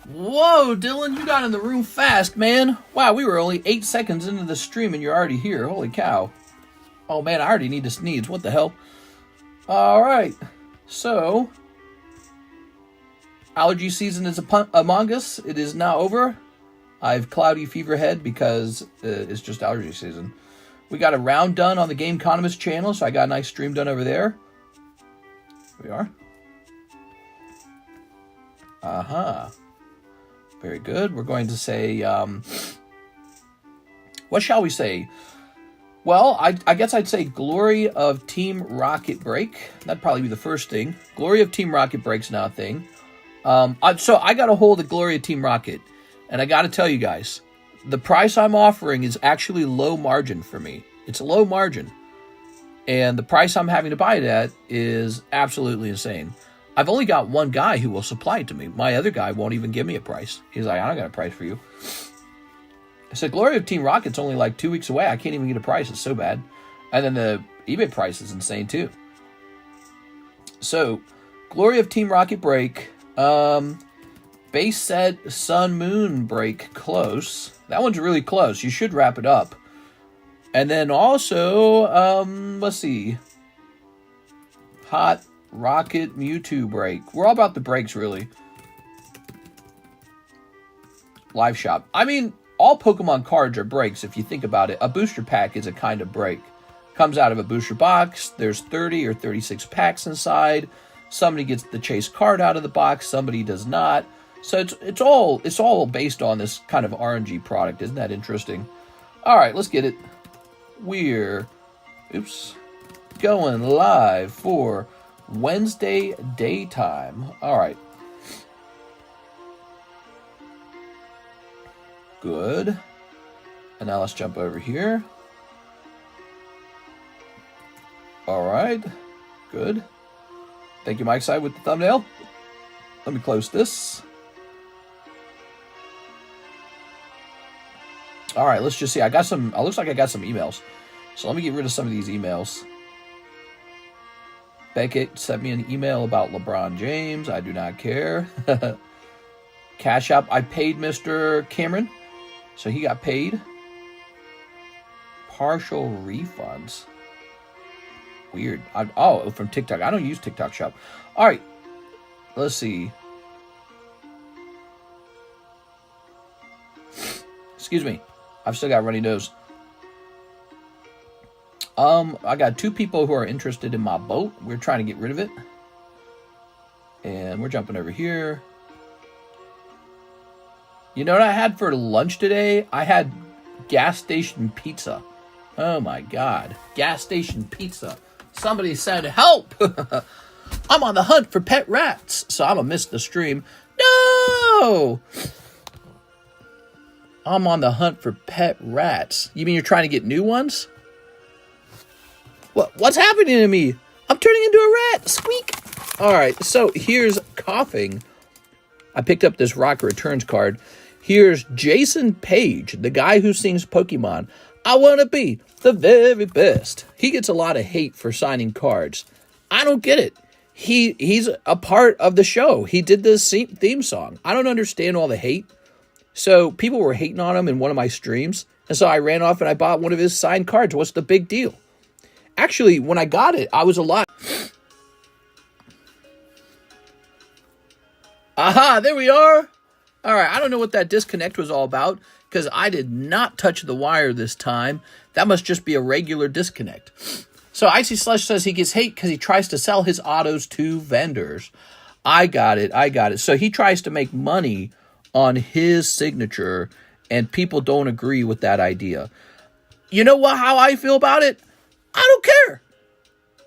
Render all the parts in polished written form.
Whoa, Dylan, you got in the room fast, man. Wow, we were only 8 seconds into the stream and you're already here. Holy cow. Oh, man, I already need to sneeze. What the hell? All right. So, allergy season is among us. It is now over. I have cloudy fever head because it's just allergy season. We got a round done on the TheCardconomist channel, so I got a nice stream done over there. Here we are. Very good. We're going to say, what shall we say? Well, I guess I'd say Glory of Team Rocket Break. That'd probably be the first thing. Glory of Team Rocket Break's now a thing. So I got a hold of Glory of Team Rocket. And I got to tell you guys, the price I'm offering is actually low margin for me. It's low margin. And the price I'm having to buy it at is absolutely insane. I've only got one guy who will supply it to me. My other guy won't even give me a price. He's like, I don't got a price for you. I said, Glory of Team Rocket's only like 2 weeks away. I can't even get a price. It's so bad. And then the eBay price is insane too. So, Glory of Team Rocket Break. Base set Sun Moon Break close. That one's really close. You should wrap it up. And then also, let's see. Hot Rocket Mewtwo Break. We're all about the breaks, really. Live shop. I mean, all Pokemon cards are breaks if you think about it. A booster pack is a kind of break. Comes out of a booster box. There's 30 or 36 packs inside. Somebody gets the chase card out of the box. Somebody does not. So it's all based on this kind of RNG product. Isn't that interesting? All right, let's get it. We're going live for Wednesday daytime. All right. Good. And now let's jump over here. All right. Good. Thank you, Mike Side, with the thumbnail. Let me close this. All right, let's just see. I got some, it looks like I got some emails. So let me get rid of some of these emails. Beckett sent me an email about LeBron James. I do not care. Cash App. I paid Mr. Cameron. So he got paid. Partial refunds. Weird. Oh, from TikTok. I don't use TikTok Shop. All right. Let's see. Excuse me. I've still got runny nose. I got 2 people who are interested in my boat. We're trying to get rid of it. And we're jumping over here. You know what I had for lunch today? I had gas station pizza. Oh my God. Gas station pizza. Somebody said, help! I'm on the hunt for pet rats. So I'm going to miss the stream. No! I'm on the hunt for pet rats. You mean you're trying to get new ones? What's happening to me? I'm turning into a rat. Squeak. All right, so here's coughing. I picked up this Rocket Returns card. Here's Jason Paige, the guy who sings Pokemon. I want to be the very best. He gets a lot of hate for signing cards. I don't get it. He's a part of the show. He did the theme song. I don't understand all the hate. So people were hating on him in one of my streams. And so I ran off and I bought one of his signed cards. What's the big deal? Actually, when I got it, I was alive. Aha, there we are. All right, I don't know what that disconnect was all about because I did not touch the wire this time. That must just be a regular disconnect. So Icy Slush says he gets hate because he tries to sell his autos to vendors. I got it. So he tries to make money on his signature, and people don't agree with that idea. You know what? How I feel about it? I don't care.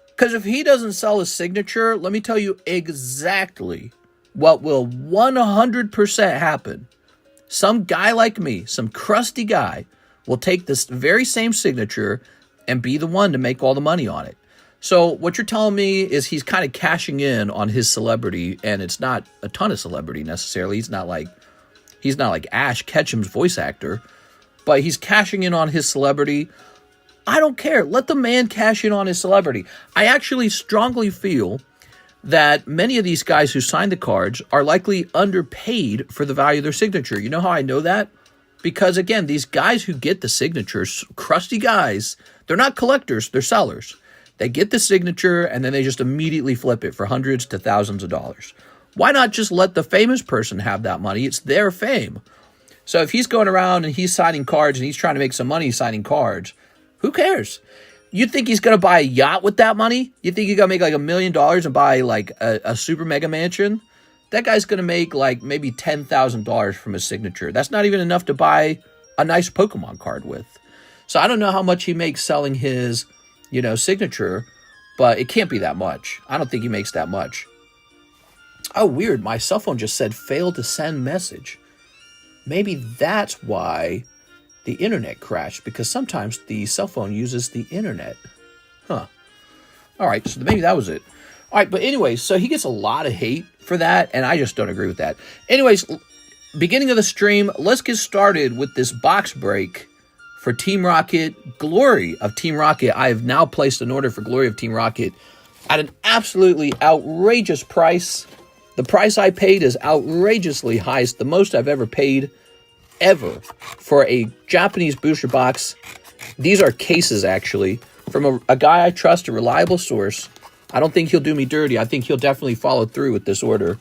Because if he doesn't sell his signature, let me tell you exactly what will 100% happen. Some guy like me, some crusty guy, will take this very same signature and be the one to make all the money on it. So what you're telling me is he's kind of cashing in on his celebrity, and it's not a ton of celebrity necessarily. He's not like Ash Ketchum's voice actor, but he's cashing in on his celebrity. I don't care. Let the man cash in on his celebrity. I actually strongly feel that many of these guys who signed the cards are likely underpaid for the value of their signature. You know how I know that? Because, again, these guys who get the signatures, crusty guys, they're not collectors, they're sellers. They get the signature, and then they just immediately flip it for hundreds to thousands of dollars. Why not just let the famous person have that money? It's their fame. So if he's going around and he's signing cards and he's trying to make some money signing cards, who cares? You think he's going to buy a yacht with that money? You think he's going to make like $1 million and buy like a super mega mansion? That guy's going to make like maybe $10,000 from his signature. That's not even enough to buy a nice Pokemon card with. So I don't know how much he makes selling his, signature, but it can't be that much. I don't think he makes that much. Oh, weird. My cell phone just said failed to send message. Maybe that's why the internet crashed, because sometimes the cell phone uses the internet. Huh. All right, so maybe that was it. All right, but anyways, so he gets a lot of hate for that, and I just don't agree with that. Anyways, beginning of the stream, let's get started with this box break for Team Rocket, Glory of Team Rocket. I have now placed an order for Glory of Team Rocket at an absolutely outrageous price. The price I paid is outrageously high. It's the most I've ever paid, ever, for a Japanese booster box. These are cases, actually, from a guy I trust, a reliable source. I don't think he'll do me dirty. I think he'll definitely follow through with this order.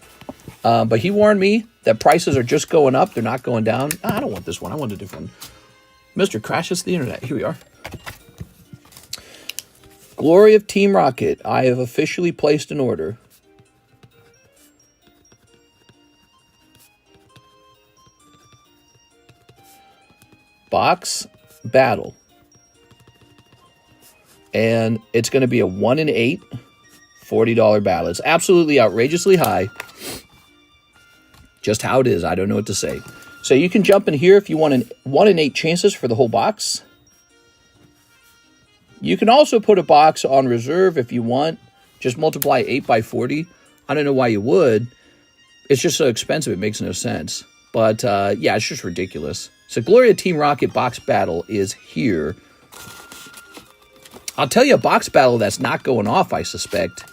But he warned me that prices are just going up. They're not going down. I don't want this one. I want a different one. Mr. Crashes the Internet. Here we are. Glory of Team Rocket. I have officially placed an order. Box battle. And it's going to be a 1 in 8 $40 battle. It's absolutely outrageously high. Just how it is. I don't know what to say. So you can jump in here if you want 1 in 8 chances for the whole box. You can also put a box on reserve if you want. Just multiply 8 by 40. I don't know why you would. It's just so expensive. It makes no sense. But yeah, it's just ridiculous. So Gloria Team Rocket box battle is here. I'll tell you a box battle that's not going off, I suspect.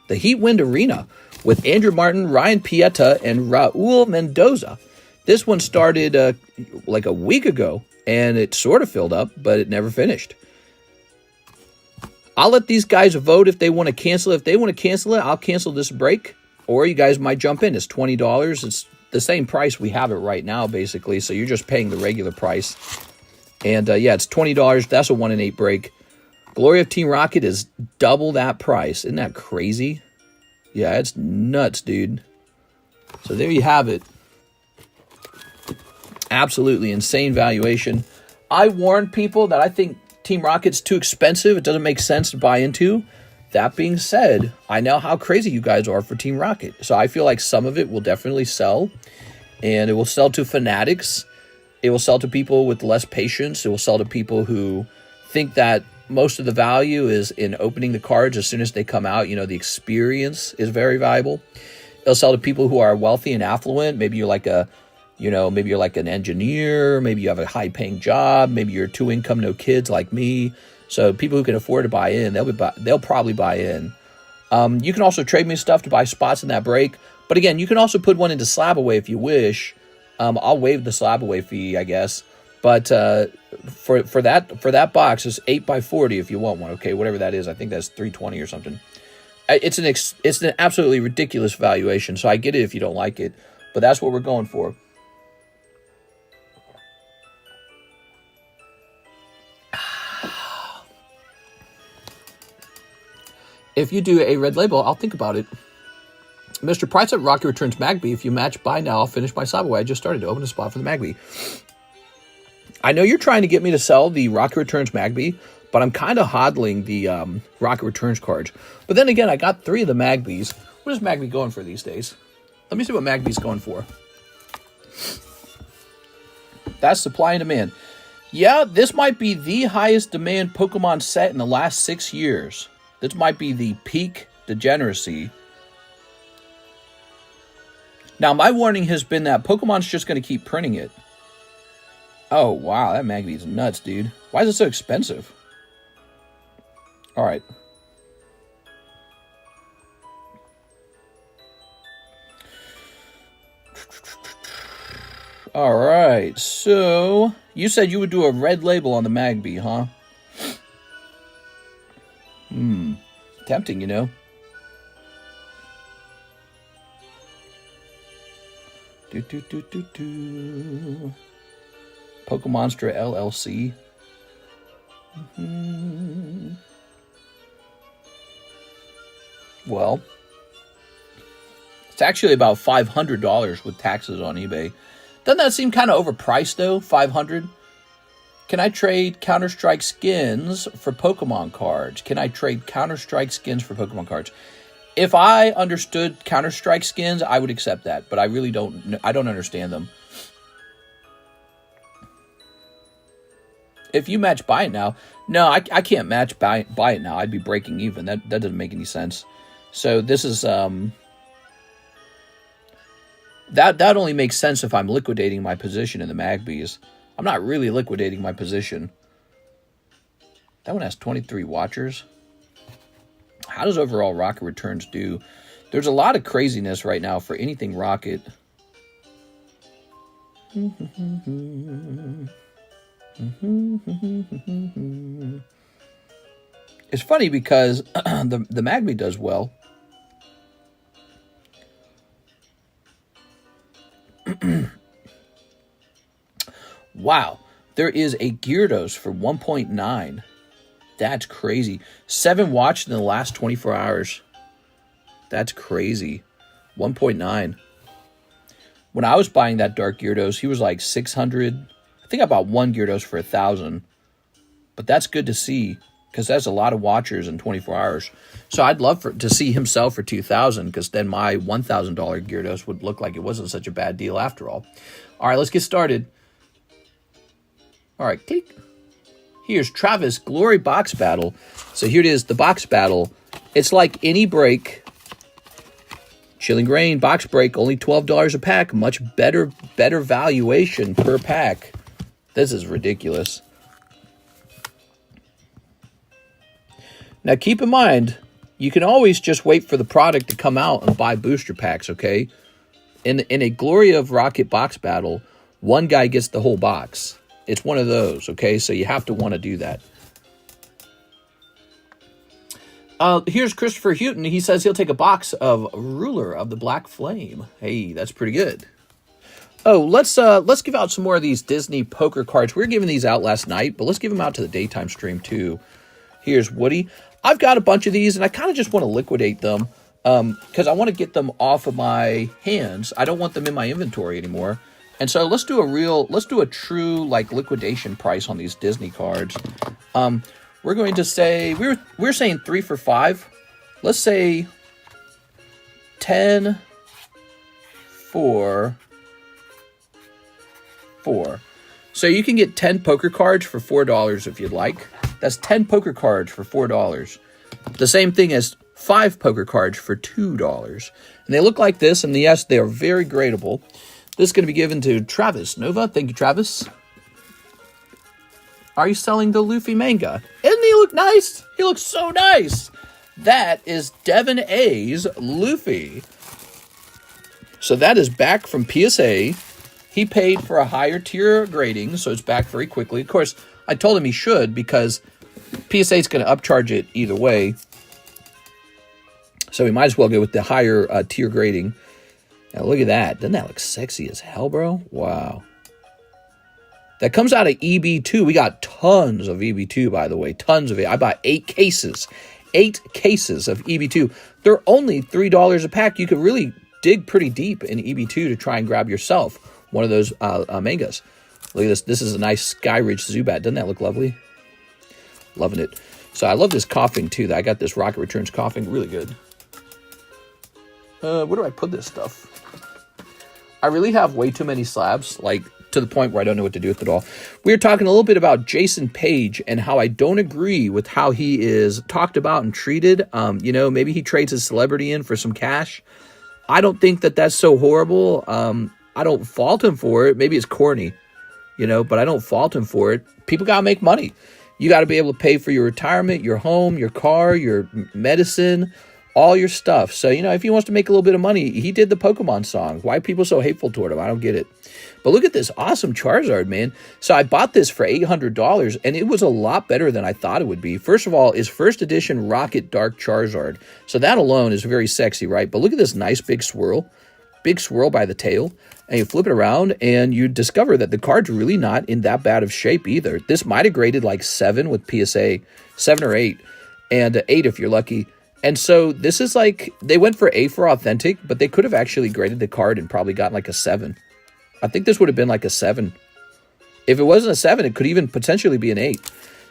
The Heat Wind Arena with Andrew Martin, Ryan Pieta, and Raul Mendoza. This one started like a week ago, and it sort of filled up, but it never finished. I'll let these guys vote if they want to cancel it. If they want to cancel it, I'll cancel this break, or you guys might jump in. It's $20. It's the same price we have it right now, basically, so you're just paying the regular price. And yeah, it's $20. That's a 1 in 8 break. Glory of Team Rocket is double that price. Isn't that crazy? Yeah, it's nuts, dude. So there you have it. Absolutely insane valuation. I warned people that I think Team Rocket's too expensive. It doesn't make sense to buy into. That being said, I know how crazy you guys are for Team Rocket. So I feel like some of it will definitely sell. And it will sell to fanatics. It will sell to people with less patience. It will sell to people who think that most of the value is in opening the cards as soon as they come out. You know, the experience is very valuable. It'll sell to people who are wealthy and affluent. Maybe you're like maybe you're like an engineer. Maybe you have a high-paying job. Maybe you're 2 income, no kids like me. So people who can afford to buy in, they'll probably buy in. You can also trade me stuff to buy spots in that break. But again, you can also put one into slab away if you wish. I'll waive the slab away fee, I guess. But for that box, it's 8 by 40 if you want one. Okay, whatever that is. I think that's $320 or something. It's an absolutely ridiculous valuation. So I get it if you don't like it, but that's what we're going for. If you do a red label, I'll think about it. Mr. Price at Rocky Returns Magby. If you match buy now, I'll finish my slab away. I just started to open a spot for the Magby. I know you're trying to get me to sell the Rocky Returns Magby, but I'm kind of hodling the Rocky Returns cards. But then again, I got 3 of the Magbys. What is Magby going for these days? Let me see what Magby's going for. That's supply and demand. Yeah, this might be the highest demand Pokemon set in the last 6 years. This might be the peak degeneracy. Now, my warning has been that Pokemon's just going to keep printing it. Oh, wow, that Magby's nuts, dude. Why is it so expensive? All right. All right, so you said you would do a red label on the Magby, huh? Tempting, you know. Pokemonster LLC. Well, it's actually about $500 with taxes on eBay. Doesn't that seem kind of overpriced though? $500. Can I trade Counter-Strike skins for Pokemon cards? Can I trade Counter-Strike skins for Pokemon cards? If I understood Counter-Strike skins, I would accept that, but I really don't. I don't understand them. If you match buy it now, no, I can't match buy it now. I'd be breaking even. That doesn't make any sense. So this is that only makes sense if I'm liquidating my position in the Magbies. I'm not really liquidating my position. That one has 23 watchers. How does overall Rocket Returns do? There's a lot of craziness right now for anything Rocket. It's funny because the Magby does well. Wow, there is a Gyarados for 1.9. That's crazy. 7 watched in the last 24 hours. That's crazy. 1.9. When I was buying that Dark Gyarados, he was like 600. I think I bought one Gyarados for 1,000. But that's good to see, because that's a lot of watchers in 24 hours. So I'd love to see him sell for 2,000, because then my $1,000 Gyarados would look like it wasn't such a bad deal after all. All right, let's get started. All right, click. Here's Travis Glory Box Battle. So here it is, the box battle. It's like any break. Chilling Grain box break, only $12 a pack. Much better valuation per pack. This is ridiculous. Now keep in mind, you can always just wait for the product to come out and buy booster packs, okay? In a Glory of Rocket box battle, one guy gets the whole box. It's one of those, okay? So you have to want to do that. Here's Christopher Houghton. He says he'll take a box of Ruler of the Black Flame. Hey, that's pretty good. Oh, let's give out some more of these Disney poker cards. We were giving these out last night, but let's give them out to the daytime stream too. Here's Woody. I've got a bunch of these, and I kind of just want to liquidate them because I want to get them off of my hands. I don't want them in my inventory anymore. And so let's do a true like liquidation price on these Disney cards. We're going to say we're saying 3 for $5. Let's say 10 for $4. So you can get 10 poker cards for $4 if you'd like. That's 10 poker cards for $4. The same thing as 5 poker cards for $2. And they look like this, and yes, they are very gradable. This is going to be given to Travis Nova. Thank you, Travis. Are you selling the Luffy manga? Doesn't he look nice? He looks so nice. That is Devin A's Luffy. So that is back from PSA. He paid for a higher tier grading, so it's back very quickly. Of course, I told him he should because PSA is going to upcharge it either way. So we might as well go with the higher tier grading. Now look at that. Doesn't that look sexy as hell, bro? Wow. That comes out of EB2. We got tons of EB2, by the way. Tons of it. I bought 8 cases. 8 cases of EB2. They're only $3 a pack. You could really dig pretty deep in EB2 to try and grab yourself one of those mangas. Look at this. This is a nice Skyridge Zubat. Doesn't that look lovely? Loving it. So I love this coughing, too. I got this Rocket Returns coughing. Really good. Where do I put this stuff? I really have way too many slabs, like to the point where I don't know what to do with it all. We were talking a little bit about Jason Paige and how I don't agree with how he is talked about and treated. Maybe he trades his celebrity in for some cash. I don't think that that's so horrible. I don't fault him for it. Maybe it's corny, but I don't fault him for it. People got to make money. You got to be able to pay for your retirement, your home, your car, your medicine, all your stuff. So, if he wants to make a little bit of money, he did the Pokemon song. Why are people so hateful toward him? I don't get it. But look at this awesome Charizard, man. So I bought this for $800, and it was a lot better than I thought it would be. First of all, is first edition Rocket Dark Charizard. So that alone is very sexy, right? But look at this nice big swirl. Big swirl by the tail. And you flip it around, and you discover that the card's really not in that bad of shape either. This might have graded like 7 with PSA, 7 or 8, and 8 if you're lucky. And so this is like, they went for A for authentic, but they could have actually graded the card and probably gotten like a 7. I think this would have been like a 7. If it wasn't a 7, it could even potentially be an 8.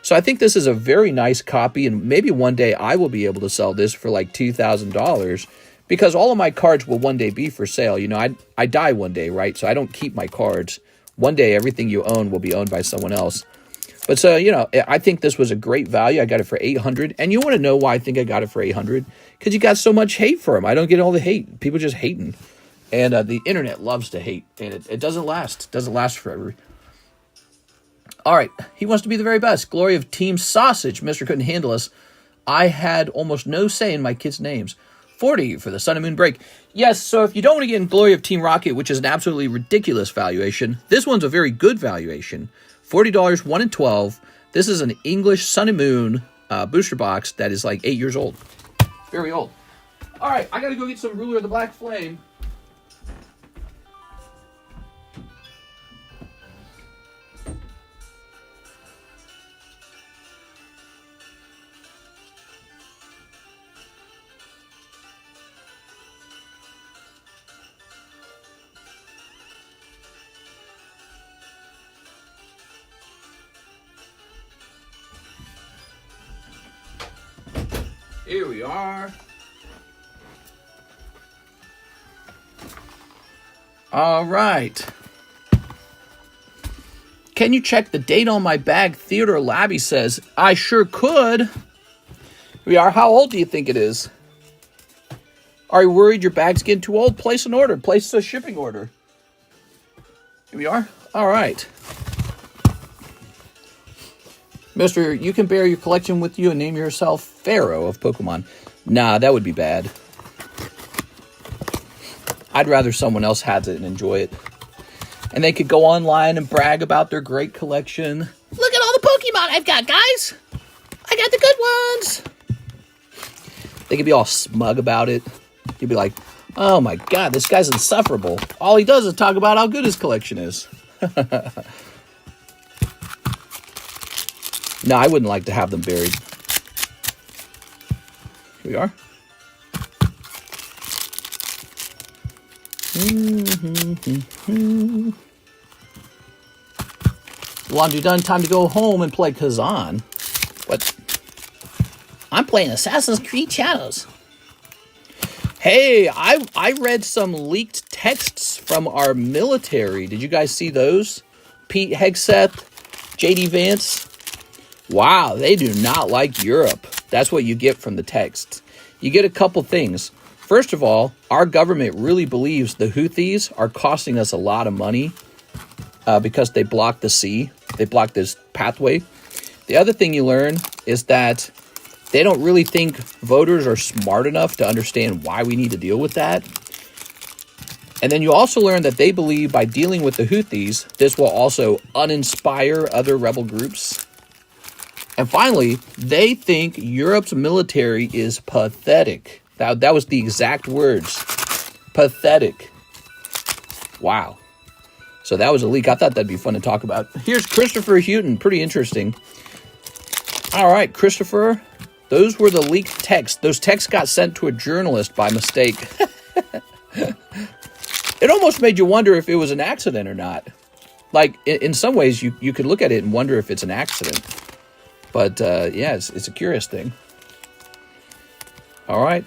So I think this is a very nice copy, and maybe one day I will be able to sell this for like $2,000, because all of my cards will one day be for sale. You know, I die one day, right? So I don't keep my cards. One day, everything you own will be owned by someone else. But so, you know, I think this was a great value. I got it for $800. And you want to know why I think I got it for $800? Because you got so much hate for them. I don't get all the hate. People just hating. And the internet loves to hate. And it doesn't last. It doesn't last forever. All right. He wants to be the very best. Glory of Team Sausage. Mr. Couldn't Handle Us. I had almost no say in my kids' names. 40 for the Sun and Moon break. Yes, so if you don't want to get in Glory of Team Rocket, which is an absolutely ridiculous valuation, this one's a very good valuation. $40, 1 in 12. This is an English Sun and Moon booster box that is like 8 years old. Very old. All right, I got to go get some Ruler of the Black Flame. Here we are. All right. Can you check the date on my bag? Theodore Labby says, I sure could. Here we are. How old do you think it is? Are you worried your bag's getting too old? Place an order. Place a shipping order. Here we are. All right. Mister, you can bear your collection with you and name yourself Pharaoh of Pokemon. Nah, that would be bad. I'd rather someone else has it and enjoy it. And they could go online and brag about their great collection. Look at all the Pokemon I've got, guys! I got the good ones! They could be all smug about it. You'd be like, oh my god, this guy's insufferable. All he does is talk about how good his collection is. No, I wouldn't like to have them buried. Here we are. Laundry done. Time to go home and play Kazan. What? I'm playing Assassin's Creed Shadows. Hey, I read some leaked texts from our military. Did you guys see those? Pete Hegseth, JD Vance. Wow, they do not like Europe. That's what you get from the texts. You get a couple things. First of all, our government really believes the Houthis are costing us a lot of money because they block the sea. They block this pathway. The other thing you learn is that they don't really think voters are smart enough to understand why we need to deal with that. And then you also learn that they believe by dealing with the Houthis, this will also uninspire other rebel groups. And finally, they think Europe's military is pathetic. That was the exact words. Pathetic. Wow. So that was a leak. I thought that'd be fun to talk about. Here's Christopher Houghton. Pretty interesting. All right, Christopher. Those were the leaked texts. Those texts got sent to a journalist by mistake. It almost made you wonder if it was an accident or not. Like, in some ways, you could look at it and wonder if it's an accident. But, yeah, it's a curious thing. All right.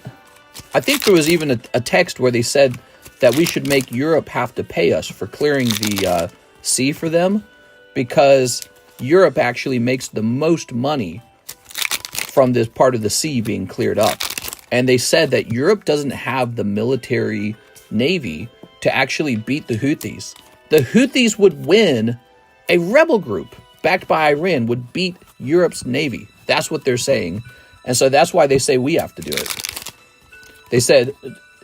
I think there was even a text where they said that we should make Europe have to pay us for clearing the sea for them, because Europe actually makes the most money from this part of the sea being cleared up. And they said that Europe doesn't have the military navy to actually beat the Houthis. The Houthis would win. A rebel group backed by Iran would beat Europe's navy. That's what they're saying. And so that's why they say we have to do it. They said,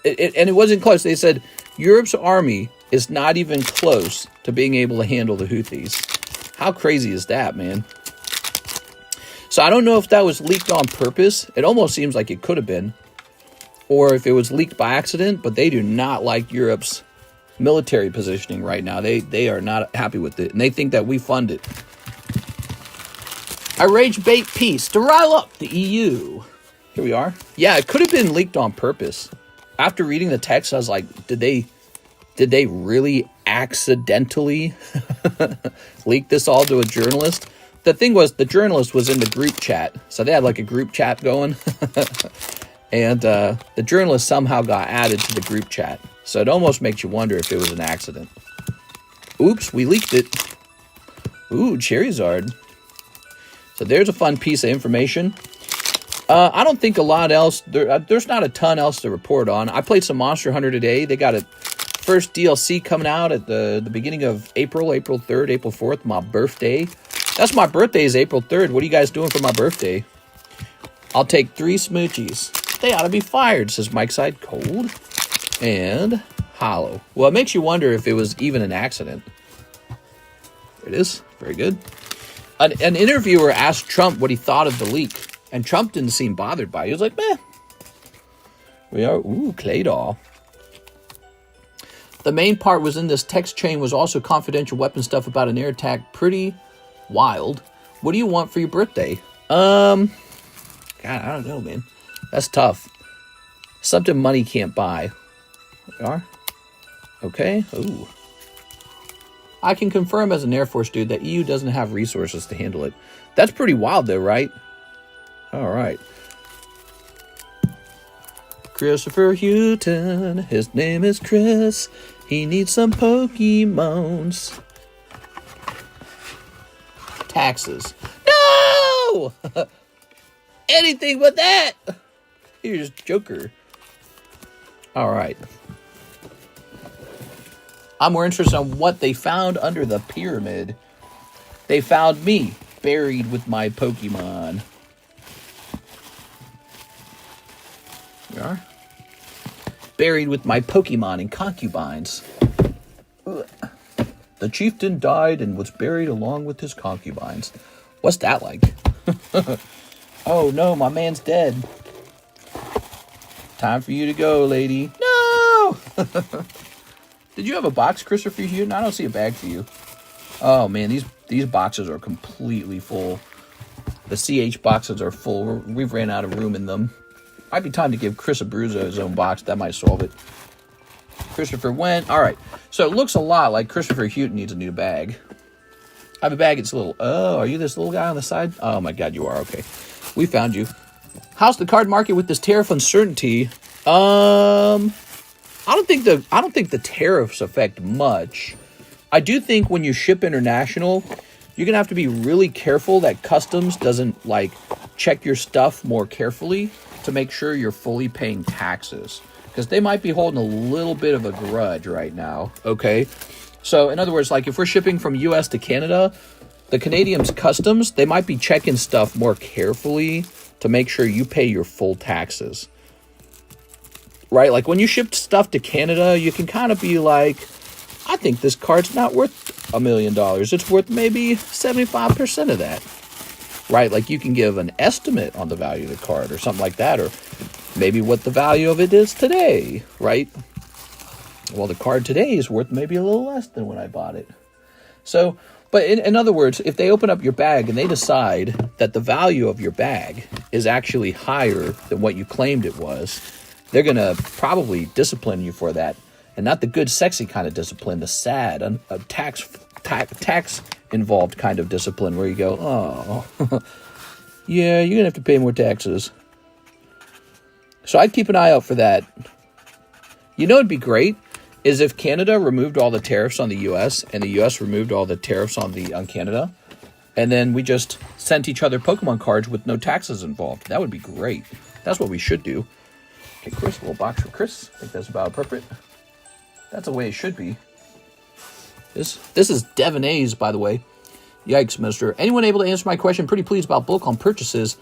and it wasn't close, they said Europe's army is not even close to being able to handle the Houthis. How crazy is that, man? So I don't know if that was leaked on purpose. It almost seems like it could have been. Or if it was leaked by accident, but they do not like Europe's military positioning right now. They are not happy with it, and they think that we fund it. I rage bait peace to rile up the EU. Here we are. Yeah, it could have been leaked on purpose. After reading the text, I was like, did they really accidentally leak this all to a journalist? The thing was, the journalist was in the group chat, so they had like a group chat going. And the journalist somehow got added to the group chat. So it almost makes you wonder if it was an accident. Oops, we leaked it. Ooh, Charizard. So there's a fun piece of information. I don't think a lot else. There's not a ton else to report on. I played some Monster Hunter today. They got a first DLC coming out at the beginning of April 3rd, April 4th, my birthday. That's my birthday is April 3rd. What are you guys doing for my birthday? I'll take 3 smoochies. They ought to be fired, says Mike Side. Cold and hollow. Well, it makes you wonder if it was even an accident. There it is. Very good. An interviewer asked Trump what he thought of the leak, and Trump didn't seem bothered by it. He was like, meh. We are, ooh, clay doll. The main part was in this text chain was also confidential weapon stuff about an air attack. Pretty wild. What do you want for your birthday? God, I don't know, man. That's tough. Something money can't buy. We are. Okay. Ooh. I can confirm as an Air Force dude that EU doesn't have resources to handle it. That's pretty wild though, right? All right. Christopher Houghton. His name is Chris. He needs some Pokemons. Taxes. No! Anything but that! You're just Joker. Alright. I'm more interested in what they found under the pyramid. They found me buried with my Pokemon. We are. Buried with my Pokemon and concubines. Ugh. The chieftain died and was buried along with his concubines. What's that like? Oh no, my man's dead. Time for you to go, lady. No! Did you have a box, Christopher Houghton? I don't see a bag for you. Oh man, these boxes are completely full. The CH boxes are full. We've ran out of room in them. Might be time to give Chris Abruzzo his own box. That might solve it. Christopher went. All right. So it looks a lot like Christopher Houghton needs a new bag. I have a bag. It's a little. Oh, are you this little guy on the side? Oh my God, you are. Okay. We found you. How's the card market with this tariff uncertainty? I don't think the tariffs affect much. I do think when you ship international, you're gonna have to be really careful that customs doesn't like check your stuff more carefully to make sure you're fully paying taxes, because they might be holding a little bit of a grudge right now. Okay, so in other words, like if we're shipping from US to Canada, the Canadians customs, they might be checking stuff more carefully to make sure you pay your full taxes. Right? Like when you ship stuff to Canada, you can kind of be like, I think this card's not worth $1 million. It's worth maybe 75% of that. Right? Like you can give an estimate on the value of the card or something like that, or maybe what the value of it is today, right? Well, the card today is worth maybe a little less than when I bought it. So, but in other words, if they open up your bag and they decide that the value of your bag is actually higher than what you claimed it was, they're going to probably discipline you for that. And not the good, sexy kind of discipline, the sad, tax involved kind of discipline where you go, oh, yeah, you're going to have to pay more taxes. So I'd keep an eye out for that. You know, it'd be great is if Canada removed all the tariffs on the U.S. and the U.S. removed all the tariffs on Canada, and then we just sent each other Pokemon cards with no taxes involved. That would be great. That's what we should do. Okay, Chris, a little box for Chris. I think that's about appropriate. That's the way it should be. This is Devon A's, by the way. Yikes, mister. Anyone able to answer my question? Pretty pleased about bulk on purchases.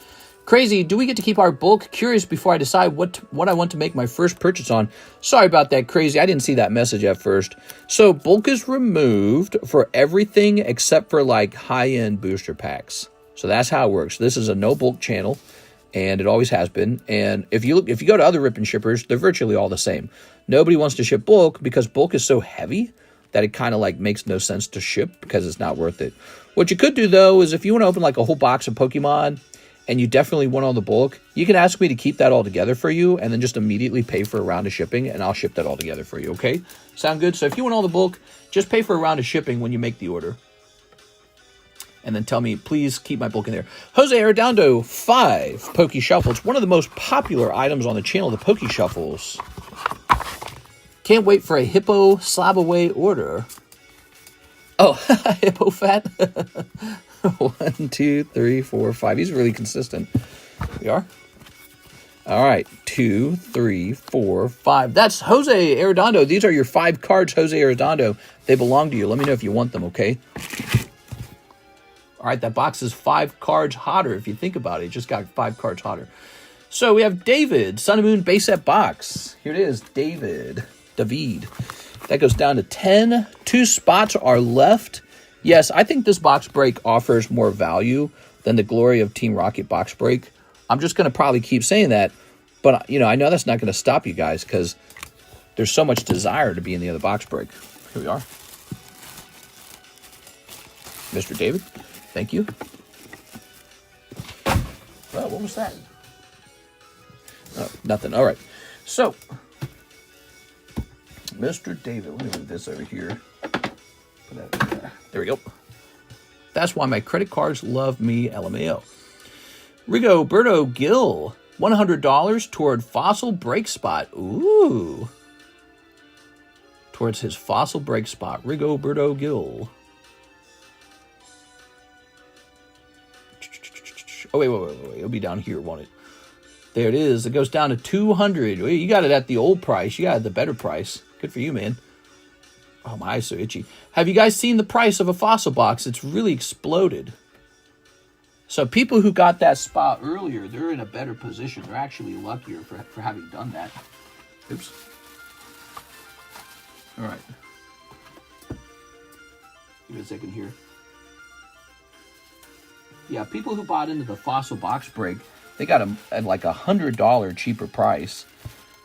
Crazy, do we get to keep our bulk? Curious before I decide what I want to make my first purchase on. Sorry about that, Crazy. I didn't see that message at first. So bulk is removed for everything except for like high-end booster packs. So that's how it works. This is a no bulk channel, and it always has been. And if you go to other rip-and shippers, they're virtually all the same. Nobody wants to ship bulk because bulk is so heavy that it kind of like makes no sense to ship because it's not worth it. What you could do though is if you want to open like a whole box of Pokemon and you definitely want all the bulk, you can ask me to keep that all together for you and then just immediately pay for a round of shipping, and I'll ship that all together for you, okay? Sound good? So if you want all the bulk, just pay for a round of shipping when you make the order. And then tell me, please keep my bulk in there. Jose Arredondo, 5 Poke Shuffles. One of the most popular items on the channel, the Poke Shuffles. Can't wait for a Hippo slab away order. Oh, Hippo fat. 1, 2, 3, 4, 5. He's really consistent. We are. All right. 2, 3, 4, 5. That's Jose Arredondo. These are your 5 cards, Jose Arredondo. They belong to you. Let me know if you want them, okay? All right. That box is 5 cards hotter. If you think about it, it just got 5 cards hotter. So we have David, Sun and Moon base set box. Here it is, David. That goes down to 10. 2 spots are left. Yes, I think this box break offers more value than the Glory of Team Rocket box break. I'm just going to probably keep saying that. But, you know, I know that's not going to stop you guys because there's so much desire to be in the other box break. Here we are. Mr. David, thank you. Well, what was that? Oh, nothing. All right. So, Mr. David, let me move this over here. There we go. That's why my credit cards love me, LMAO. Rigoberto Gil, $100 toward fossil break spot. Ooh. Towards his fossil break spot. Rigoberto Gil. Oh, wait. It'll be down here, won't it? There it is. It goes down to 200. You got it at the old price. You got it at the better price. Good for you, man. Oh, my eyes are so itchy. Have you guys seen the price of a fossil box? It's really exploded. So people who got that spot earlier, they're in a better position. They're actually luckier for having done that. Oops. All right. Give me a second here. Yeah, people who bought into the fossil box break, they got them at like $100 cheaper price.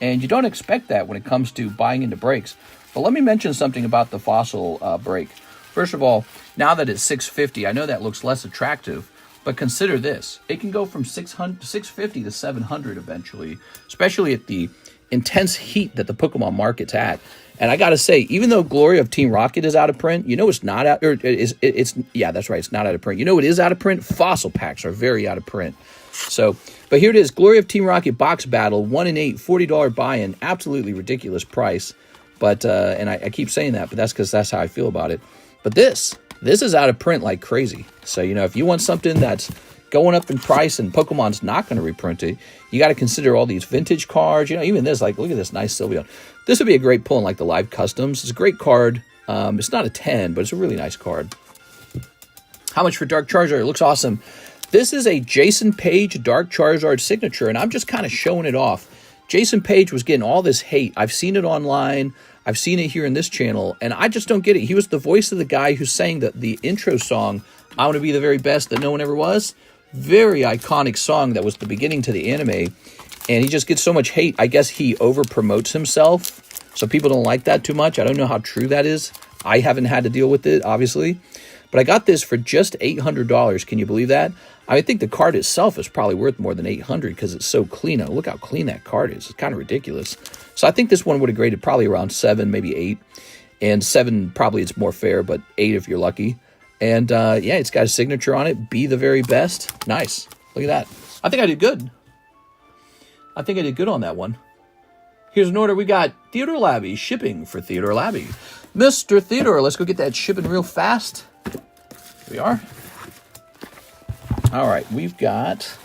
And you don't expect that when it comes to buying into breaks. But let me mention something about the fossil break. First of all, now that it's $650, I know that looks less attractive, but consider this. It can go from $650 to $700 eventually, especially at the intense heat that the Pokemon market's at. And I got to say, even though Glory of Team Rocket is out of print, you know it's not out, or yeah, that's right, it's not out of print. You know it is out of print? Fossil packs are very out of print. So, but here it is, Glory of Team Rocket box battle, 1 in 8, $40 buy-in, absolutely ridiculous price. But, and I keep saying that, but that's because that's how I feel about it. But this is out of print like crazy. So, you know, if you want something that's going up in price and Pokemon's not going to reprint it, you got to consider all these vintage cards. You know, even this, like, look at this nice Sylveon. This would be a great pull in, like, the live customs. It's a great card. It's not a 10, but it's a really nice card. How much for Dark Charizard? It looks awesome. This is a Jason Paige Dark Charizard signature, and I'm just kind of showing it off. Jason Paige was getting all this hate. I've seen it online. I've seen it here in this channel, and I just don't get it. He was the voice of the guy who sang the intro song, I Want to Be the Very Best That No One Ever Was. Very iconic song that was the beginning to the anime, and he just gets so much hate. I guess he over-promotes himself, so people don't like that too much. I don't know how true that is. I haven't had to deal with it, obviously. But I got this for just $800. Can you believe that? I think the card itself is probably worth more than $800 because it's so clean. Oh, look how clean that card is. It's kind of ridiculous. So I think this one would have graded probably around 7, maybe 8. And 7 probably it's more fair, but 8 if you're lucky. And yeah, it's got a signature on it. Be the very best. Nice. Look at that. I think I did good. I think I did good on that one. Here's an order. We got Theodore Labby shipping for Theodore Labby. Mr. Theodore, let's go get that shipping real fast. Here we are. All right, we've got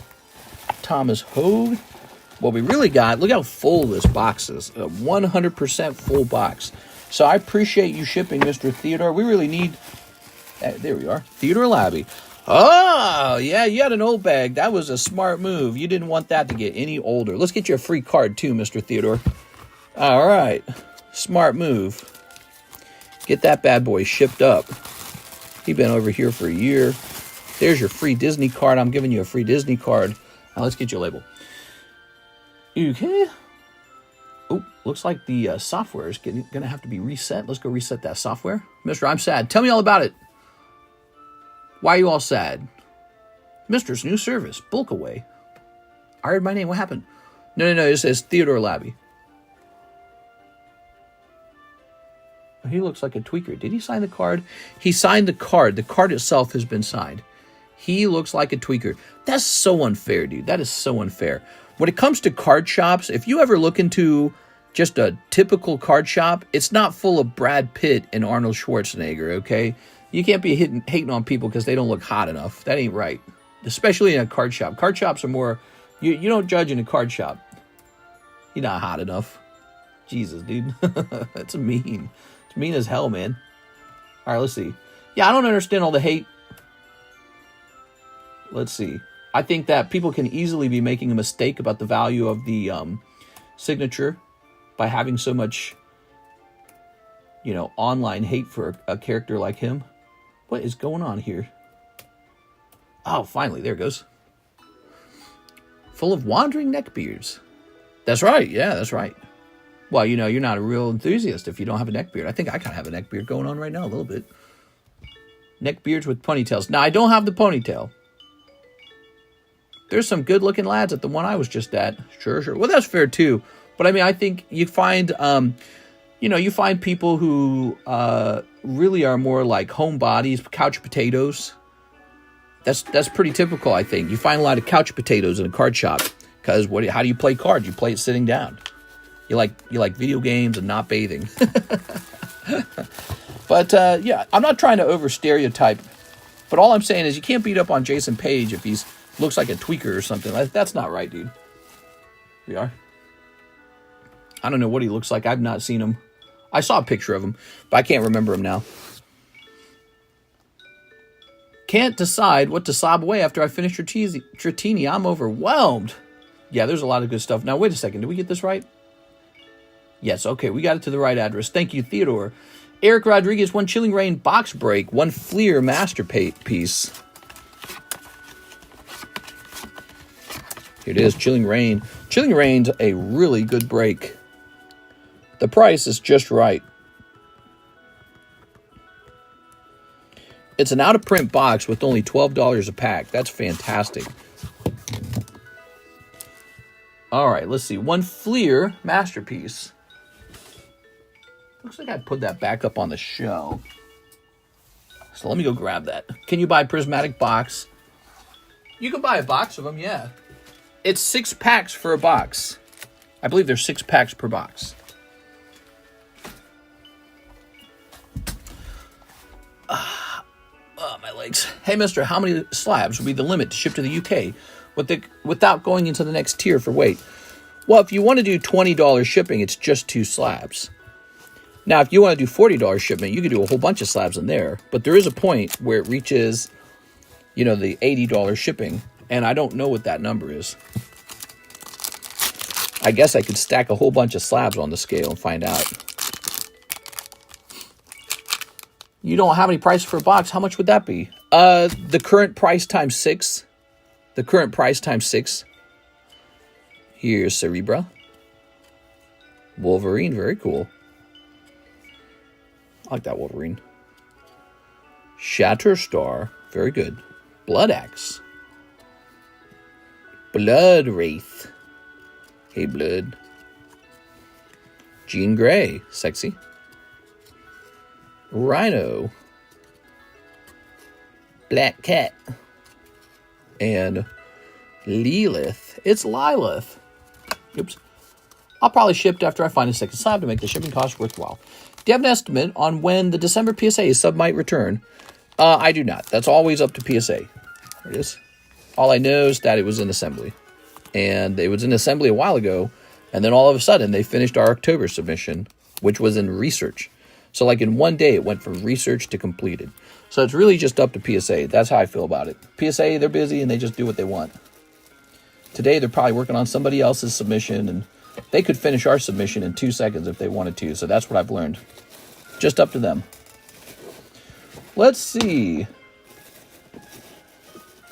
Thomas Hogue. What we really got, look how full this box is. A 100% full box. So I appreciate you shipping, Mr. Theodore. We really need, there we are, Theodore Labby. Oh, yeah, you had an old bag. That was a smart move. You didn't want that to get any older. Let's get you a free card, too, Mr. Theodore. All right. Smart move. Get that bad boy shipped up. He's been over here for a year. There's your free Disney card. I'm giving you a free Disney card. Now, let's get you a label. Okay. Oh, looks like the software is going to have to be reset. Let's go reset that software. Mister, I'm sad. Tell me all about it. Why are you all sad? Mister's new service. Bulk away. I heard my name. What happened? No. It says Theodore Labby. He looks like a tweaker. Did he sign the card? He signed the card. The card itself has been signed. He looks like a tweaker. That's so unfair, dude. That is so unfair. When it comes to card shops, if you ever look into just a typical card shop, it's not full of Brad Pitt and Arnold Schwarzenegger, okay? You can't be hating on people because they don't look hot enough. That ain't right. Especially in a card shop. Card shops are more... You don't judge in a card shop. You're not hot enough. Jesus, dude. That's mean. It's mean as hell, man. All right, let's see. Yeah, I don't understand all the hate. Let's see. I think that people can easily be making a mistake about the value of the signature by having so much, online hate for a character like him. What is going on here? Oh, finally, there it goes. Full of wandering neckbeards. That's right. Yeah, that's right. Well, you're not a real enthusiast if you don't have a neckbeard. I think I kind of have a neckbeard going on right now a little bit. Neckbeards with ponytails. Now, I don't have the ponytail. There's some good-looking lads at the one I was just at. Sure. Well, that's fair, too. But, I think you find, you find people who really are more like homebodies, couch potatoes. That's pretty typical, I think. You find a lot of couch potatoes in a card shop. Because how do you play cards? You play it sitting down. You like video games and not bathing. But, yeah, I'm not trying to over-stereotype. But all I'm saying is you can't beat up on Jason Paige if he's looks like a tweaker or something. That's not right, dude. We are. I don't know what he looks like. I've not seen him. I saw a picture of him, but I can't remember him now. Can't decide what to sob away after I finish your Tratini. I'm overwhelmed. Yeah, there's a lot of good stuff. Now, wait a second. Did we get this right? Yes, okay. We got it to the right address. Thank you, Theodore. Eric Rodriguez, 1 Chilling Reign box break, 1 Fleer masterpiece. Here it is, Chilling Reign. Chilling Reign's a really good break. The price is just right. It's an out-of-print box with only $12 a pack. That's fantastic. All right, let's see. 1 Fleer masterpiece. Looks like I put that back up on the shelf. So let me go grab that. Can you buy prismatic box? You can buy a box of them, yeah. It's 6 packs for a box. I believe there's 6 packs per box. My legs. Hey, mister, how many slabs would be the limit to ship to the UK without going into the next tier for weight? Well, if you want to do $20 shipping, it's just 2 slabs. Now, if you want to do $40 shipment, you can do a whole bunch of slabs in there. But there is a point where it reaches, the $80 shipping. And I don't know what that number is. I guess I could stack a whole bunch of slabs on the scale and find out. You don't have any price for a box. How much would that be? The current price times 6. The current price times 6. Here's Cerebra. Wolverine, very cool. I like that Wolverine. Shatterstar, very good. Blood Axe. Blood Wraith. Hey, Blood. Jean Grey, sexy. Rhino. Black Cat. And Lilith. It's Lilith. Oops. I'll probably ship after I find a second slab to make the shipping cost worthwhile. Do you have an estimate on when the December PSA sub might return? I do not. That's always up to PSA. There it is. All I know is that it was in assembly. And it was in assembly a while ago. And then all of a sudden, they finished our October submission, which was in research. So like in one day, it went from research to completed. So it's really just up to PSA. That's how I feel about it. PSA, they're busy and they just do what they want. Today, they're probably working on somebody else's submission, and they could finish our submission in 2 seconds if they wanted to. So that's what I've learned. Just up to them. Let's see.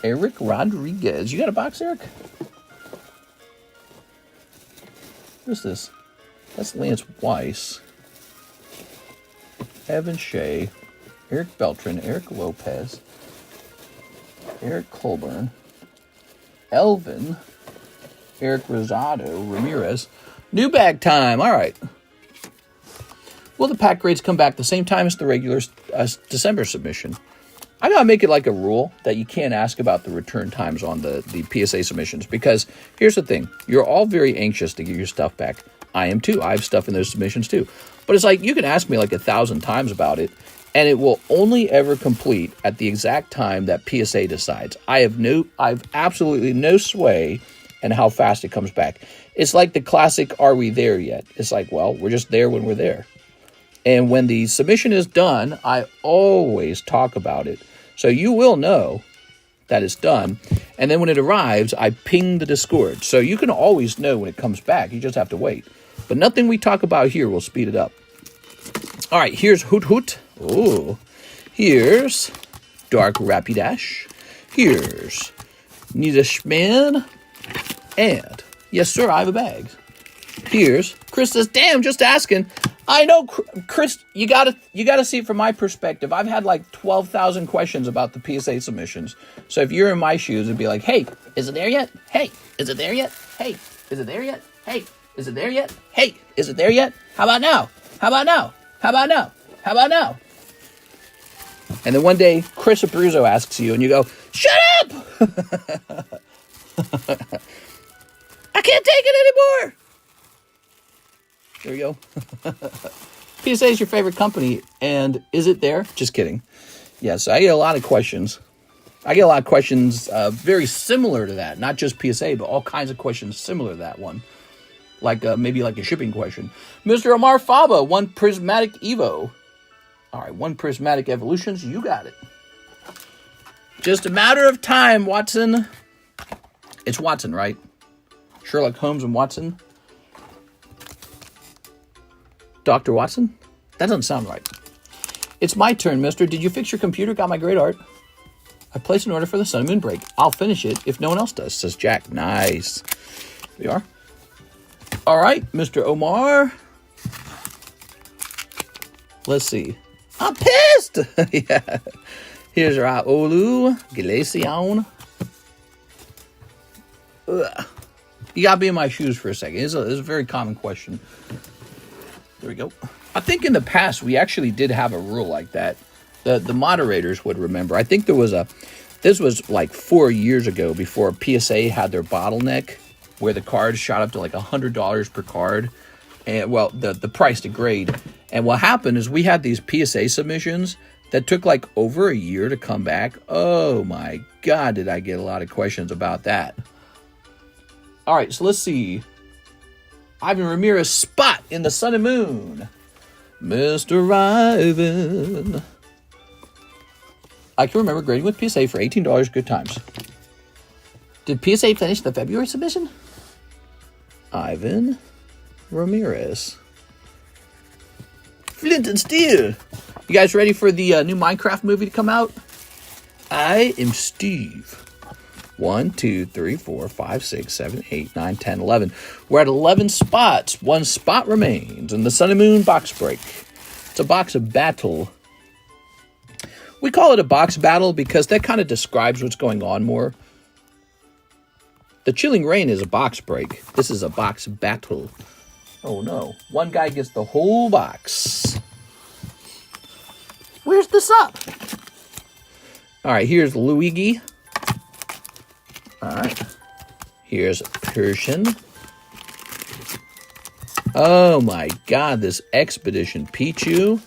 Eric Rodriguez. You got a box, Eric? What's this? That's Lance Weiss. Evan Shea. Eric Beltran. Eric Lopez. Eric Colburn. Elvin. Eric Rosado. Ramirez. New bag time. All right. Will the pack grades come back the same time as the regular December submission? I gotta make it like a rule that you can't ask about the return times on the PSA submissions, because here's the thing. You're all very anxious to get your stuff back. I am too. I have stuff in those submissions too. But it's like you can ask me like 1,000 times about it, and it will only ever complete at the exact time that PSA decides. I've absolutely no sway in how fast it comes back. It's like the classic, are we there yet? It's like, well, we're just there when we're there. And when the submission is done, I always talk about it. So you will know that it's done. And then when it arrives, I ping the Discord. So you can always know when it comes back. You just have to wait. But nothing we talk about here will speed it up. All right, here's Hoot Hoot. Oh, here's Dark Rapidash. Here's Nidashman. And, yes, sir, I have a bag. Here's Chris says, damn, just asking. I know, Chris, you gotta see it from my perspective. I've had like 12,000 questions about the PSA submissions. So if you're in my shoes, it'd be like, hey, is it there yet? Hey, is it there yet? Hey, is it there yet? Hey, is it there yet? Hey, is it there yet? How about now? How about now? How about now? How about now? And then one day, Chris Abruzzo asks you, and you go, shut up! I can't take it anymore! There we go. PSA is your favorite company, and is it there? Just kidding. Yes, I get a lot of questions. I get a lot of questions very similar to that. Not just PSA, but all kinds of questions similar to that one. Like maybe like a shipping question. Mr. Omar Faba, one Prismatic Evo. All right, one Prismatic Evolutions. You got it. Just a matter of time, Watson. It's Watson, right? Sherlock Holmes and Watson. Dr. Watson? That doesn't sound right. It's my turn, mister. Did you fix your computer? Got my great art. I placed an order for the Sun and Moon break. I'll finish it if no one else does, says Jack. Nice. Here we are. All right, Mr. Omar. Let's see. I'm pissed! Yeah. Here's Raulu Glacion. You gotta be in my shoes for a second. It's a very common question. There we go. I think in the past we actually did have a rule like that. The moderators would remember. I think this was like 4 years ago before PSA had their bottleneck where the cards shot up to like $100 per card. And well, the price to grade. And what happened is we had these PSA submissions that took like over a year to come back. Oh my God, did I get a lot of questions about that. All right, so let's see. Ivan Ramirez spot in the Sun and Moon. Mr. Ivan. I can remember grading with PSA for $18. Good times. Did PSA finish the February submission? Ivan Ramirez. Flint and Steel. You guys ready for the new Minecraft movie to come out? I am Steve. 1, 2, 3, 4, 5, 6, 7, 8, 9, 10, 11. We're at 11 spots. 1 spot remains in the Sun and Moon box break. It's a box of battle. We call it a box battle because that kind of describes what's going on more. The Chilling Rain is a box break. This is a box battle. Oh no. One guy gets the whole box. Where's the sup? All right, here's Luigi. All right. Here's Persian. Oh my God, this Expedition Pichu.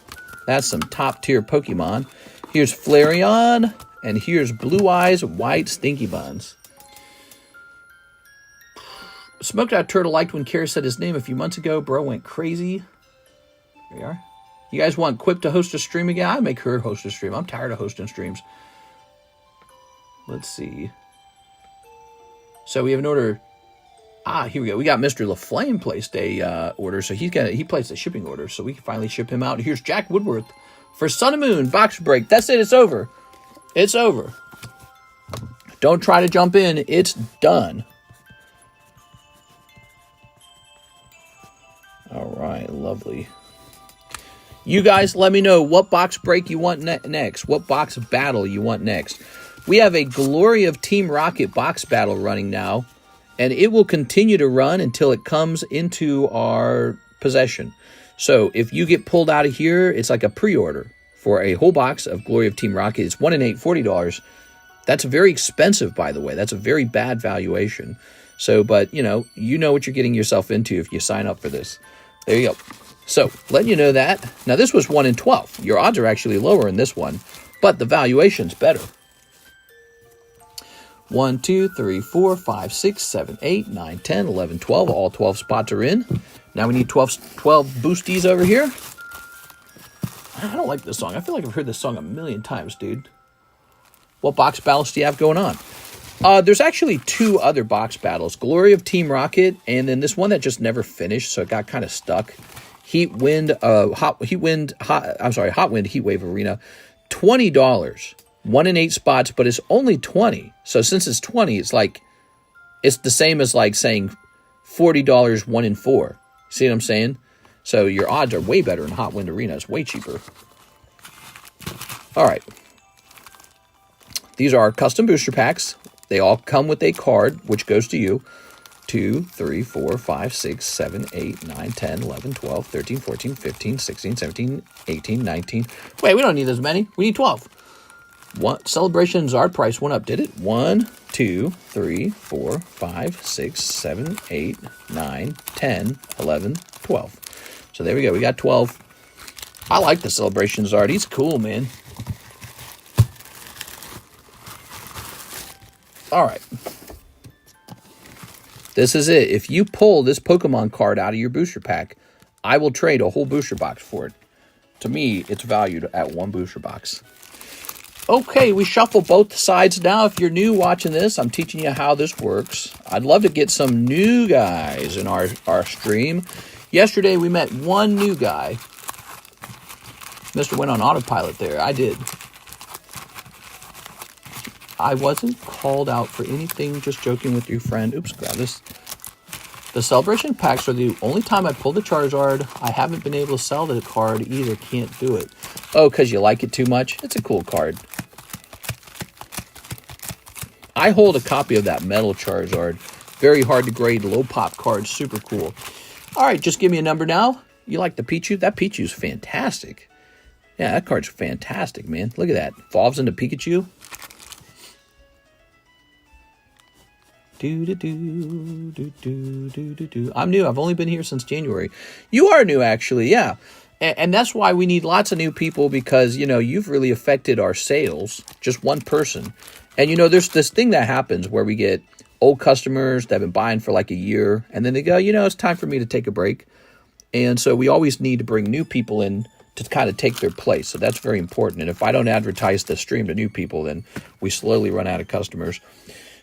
That's some top tier Pokemon. Here's Flareon. And here's Blue Eyes White Stinky Buns. Smoked Out Turtle liked when Kara said his name a few months ago. Bro went crazy. Here we are. You guys want Quip to host a stream again? I'll make her host a stream. I'm tired of hosting streams. Let's see. So we have an order. Here we go. We got Mr. LaFlame placed a order. So he placed a shipping order. So we can finally ship him out. Here's Jack Woodworth for Sun and Moon box break. That's it. It's over. It's over. Don't try to jump in. It's done. All right. Lovely. You guys let me know what box break you want next. What box battle you want next. We have a Glory of Team Rocket box battle running now. And it will continue to run until it comes into our possession. So if you get pulled out of here, it's like a pre-order for a whole box of Glory of Team Rocket. It's 1 in 8, $40. That's very expensive, by the way. That's a very bad valuation. So, but you know what you're getting yourself into if you sign up for this. There you go. So, letting you know that. Now, this was 1 in 12. Your odds are actually lower in this one, but the valuation's better. 1, 2, 3, 4, 5, 6, 7, 8, 9, 10, 11, 12. All 12 spots are in. Now we need 12 boosties over here. I don't like this song. I feel like I've heard this song a million times, dude. What box battles do you have going on? There's actually 2 other box battles. Glory of Team Rocket, and then this one that just never finished, so it got kind of stuck. Hot Wind Heat Wave Arena. $20. 1 in 8 spots, but it's only 20. So since it's 20, it's the same as like saying $40 1 in 4. See what I'm saying? So your odds are way better in Hot Wind Arena. It's way cheaper. All right. These are custom booster packs. They all come with a card, which goes to you. 2, 3, 4, 5, 6, 7, 8, 9, 10, 11, 12, 13, 14, 15, 16, 17, 18, 19. Wait, we don't need as many. We need 12. Celebration Zard price went up, did it? 1, 2, 3, 4, 5, 6, 7, 8, 9, 10, 11, 12. So there we go. We got 12. I like the Celebration Zard. He's cool, man. All right. This is it. If you pull this Pokemon card out of your booster pack, I will trade a whole booster box for it. To me, it's valued at 1 booster box. Okay, we shuffle both sides now. If you're new watching this, I'm teaching you how this works. I'd love to get some new guys in our stream. Yesterday, we met one new guy. Mr. went on autopilot there. I did. I wasn't called out for anything, just joking with your friend. Oops, grab this. The celebration packs are the only time I pulled the Charizard. I haven't been able to sell the card either. Can't do it. Oh, because you like it too much? It's a cool card. I hold a copy of that metal Charizard. Very hard to grade, low pop card. Super cool. All right, just give me a number now. You like the Pichu? That Pichu's fantastic. Yeah, that card's fantastic, man. Look at that. Evolves into Pikachu. I'm new. I've only been here since January. You are new, actually. Yeah. And that's why we need lots of new people because, you know, you've really affected our sales. Just one person. And, you know, there's this thing that happens where we get old customers that have been buying for like a year. And then they go, you know, it's time for me to take a break. And so we always need to bring new people in to kind of take their place. So that's very important. And if I don't advertise the stream to new people, then we slowly run out of customers.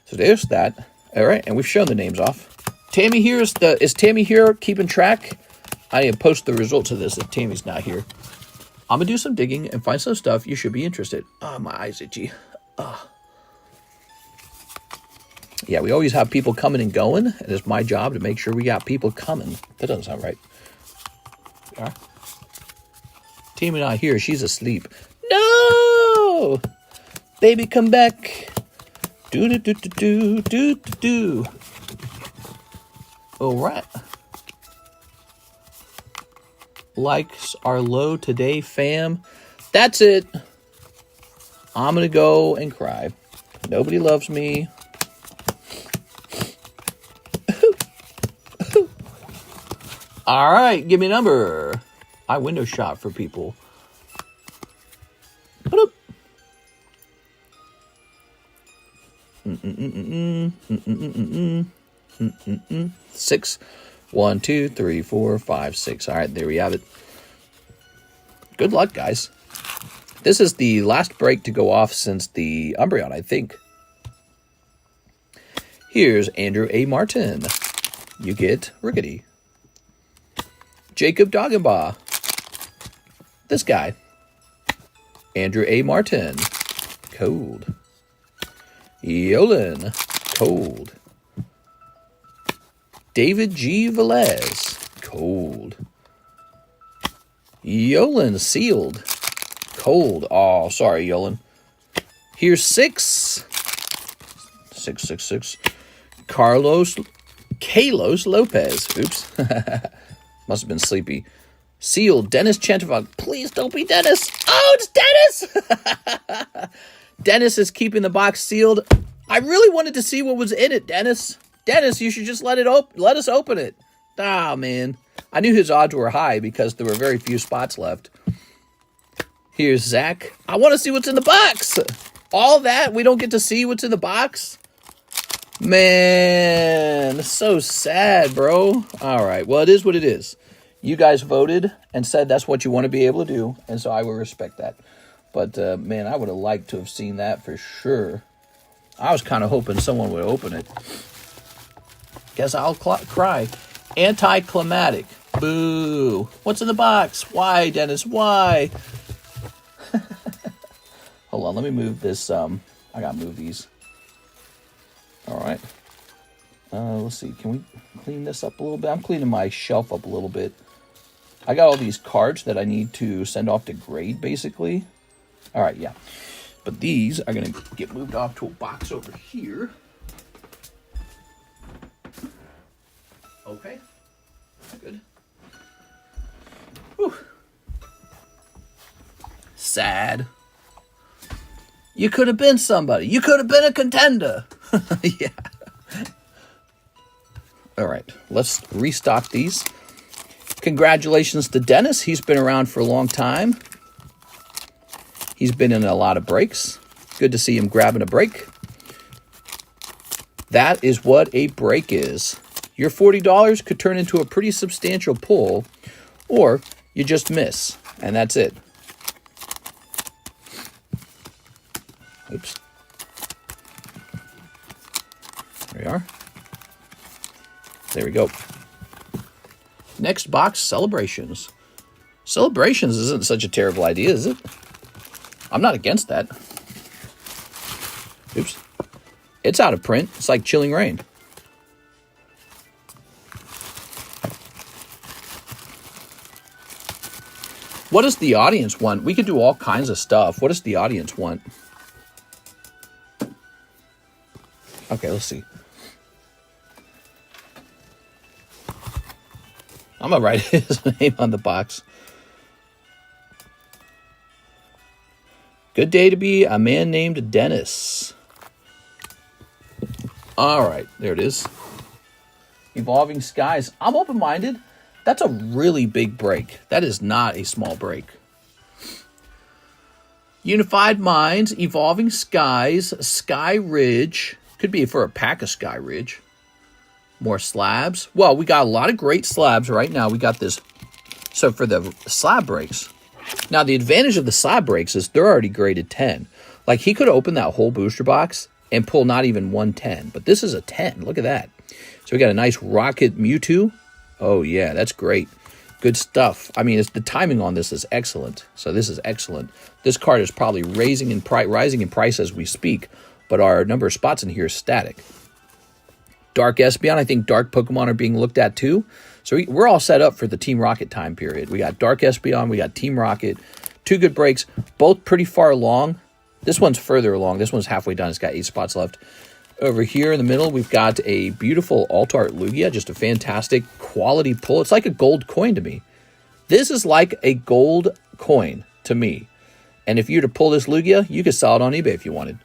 So there's that. All right, and we've shown the names off. Tammy here is Tammy here keeping track? I need to post the results of this if Tammy's not here. I'm gonna do some digging and find some stuff you should be interested. Oh, my eyes itchy. Yeah, we always have people coming and going, and it's my job to make sure we got people coming. That doesn't sound right. All right. Tammy not here. She's asleep. No, baby, come back. Do. All right. Likes are low today, fam. That's it. I'm going to go and cry. Nobody loves me. All right, give me a number. I window shop for people. 6. 1, 2, 3, 4, 5, 6. All right, there we have it. Good luck, guys. This is the last break to go off since the Umbreon, I think. Here's Andrew A. Martin. You get Rickety. Jacob Doggenbaugh. This guy. Andrew A. Martin. Cold. Yolan. Cold. David G. Velez. Cold. Yolan sealed. Cold. Oh, sorry, Yolan. Here's 6. 666. Kalos Lopez. Oops. Must have been sleepy. Sealed. Dennis Chantervog. Please don't be Dennis. Oh, it's Dennis. Dennis is keeping the box sealed. I really wanted to see what was in it, Dennis. Dennis, you should just let us open it. Ah, man. I knew his odds were high because there were very few spots left. Here's Zach. I want to see what's in the box. All that, we don't get to see what's in the box? Man, so sad, bro. All right, well, it is what it is. You guys voted and said that's what you want to be able to do, and so I will respect that. But, man, I would have liked to have seen that for sure. I was kind of hoping someone would open it. Guess I'll cry. Anticlimactic. Boo. What's in the box? Why, Dennis? Why? Hold on, let me move this. I gotta move these. All right. Let's see. Can we clean this up a little bit? I'm cleaning my shelf up a little bit. I got all these cards that I need to send off to grade, basically. All right, yeah. But these are going to get moved off to a box over here. Okay. Good. Whew. Sad. You could have been somebody. You could have been a contender. Yeah. All right. Let's restock these. Congratulations to Dennis. He's been around for a long time. He's been in a lot of breaks. Good to see him grabbing a break. That is what a break is. Your $40 could turn into a pretty substantial pull, or you just miss, and that's it. Oops. There we are. There we go. Next box, Celebrations. Celebrations isn't such a terrible idea, is it? I'm not against that. Oops. It's out of print. It's like Chilling Rain. What does the audience want? We could do all kinds of stuff. What does the audience want? Okay, let's see. I'm going to write his name on the box. Good day to be a man named Dennis. All right, there it is. Evolving Skies. I'm open-minded. That's a really big break. That is not a small break. Unified Minds, Evolving Skies, Sky Ridge. Could be for a pack of Sky Ridge. More slabs. Well, we got a lot of great slabs right now. We got this. So for the slab breaks. Now, the advantage of the slab breaks is they're already graded 10. Like, he could open that whole booster box and pull not even 110. But this is a 10. Look at that. So we got a nice Rocket Mewtwo. Oh, yeah, that's great. Good stuff. I mean, the timing on this is excellent. So this is excellent. This card is probably rising in price as we speak, but our number of spots in here is static. Dark Espeon, I think Dark Pokemon are being looked at too. So we're all set up for the Team Rocket time period. We got Dark Espeon, we got Team Rocket. Two good breaks, both pretty far along. This one's further along. This one's halfway done. It's got 8 spots left. Over here in the middle, we've got a beautiful Alt-Art Lugia, just a fantastic quality pull. It's like a gold coin to me. This is like a gold coin to me. And if you were to pull this Lugia, you could sell it on eBay if you wanted,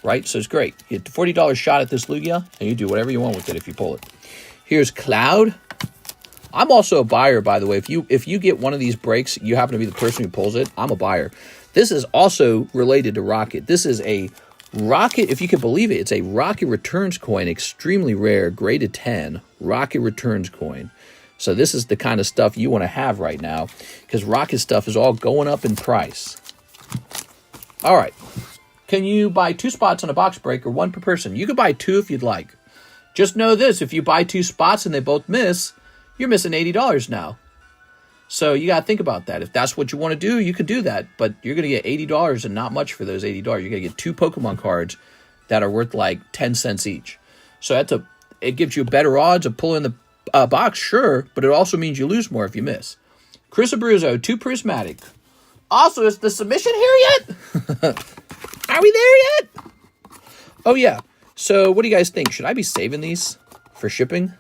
right? So it's great. You get a $40 shot at this Lugia, and you do whatever you want with it if you pull it. Here's Cloud. I'm also a buyer, by the way. If you get one of these breaks, you happen to be the person who pulls it, I'm a buyer. This is also related to Rocket. This is a Rocket, if you can believe it, it's a Rocket Returns coin, extremely rare, graded 10, Rocket Returns coin. So this is the kind of stuff you want to have right now, because Rocket stuff is all going up in price. All right. Can you buy 2 spots on a box break or 1 per person? You could buy 2 if you'd like. Just know this, if you buy 2 spots and they both miss, you're missing $80 now. So you got to think about that. If that's what you want to do, you can do that. But you're going to get $80 and not much for those $80. You're going to get 2 Pokemon cards that are worth like 10 cents each. So it gives you better odds of pulling the box, sure, but it also means you lose more if you miss. Chris Abruzzo, 2 prismatic. Also, is the submission here yet? Are we there yet? Oh, yeah. So what do you guys think? Should I be saving these for shipping?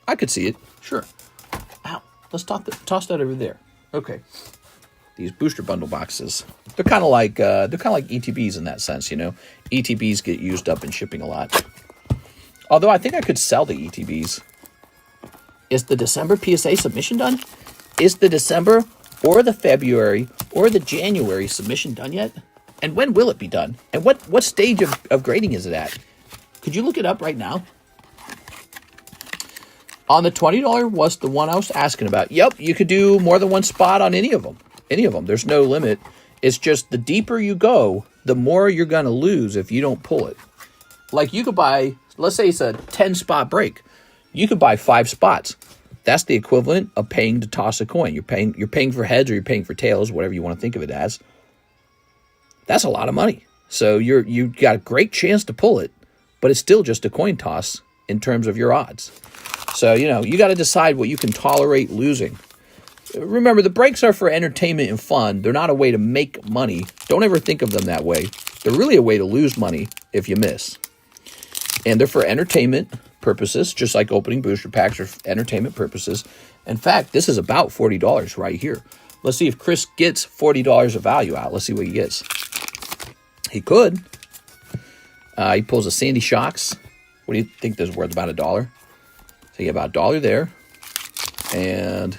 I could see it. Sure. Ow. Let's toss that over there. Okay. These booster bundle boxes. They're kind of like ETBs in that sense, you know. ETBs get used up in shipping a lot. Although I think I could sell the ETBs. Is the December PSA submission done? Is the December or the February or the January submission done yet? And when will it be done? And what stage of grading is it at? Could you look it up right now? On the $20 was the one I was asking about. Yep, you could do more than 1 spot on any of them. Any of them. There's no limit. It's just the deeper you go, the more you're going to lose if you don't pull it. Like you could buy, let's say it's a 10 spot break. You could buy 5 spots. That's the equivalent of paying to toss a coin. You're paying for heads or you're paying for tails, whatever you want to think of it as. That's a lot of money. So you've got a great chance to pull it, but it's still just a coin toss in terms of your odds. So, you know, you got to decide what you can tolerate losing. Remember, the breaks are for entertainment and fun. They're not a way to make money. Don't ever think of them that way. They're really a way to lose money if you miss. And they're for entertainment purposes, just like opening booster packs are for entertainment purposes. In fact, this is about $40 right here. Let's see if Chris gets $40 of value out. Let's see what he gets. He could. He pulls a Sandy Shocks. What do you think this is worth? About $1. So you get about $1 there. And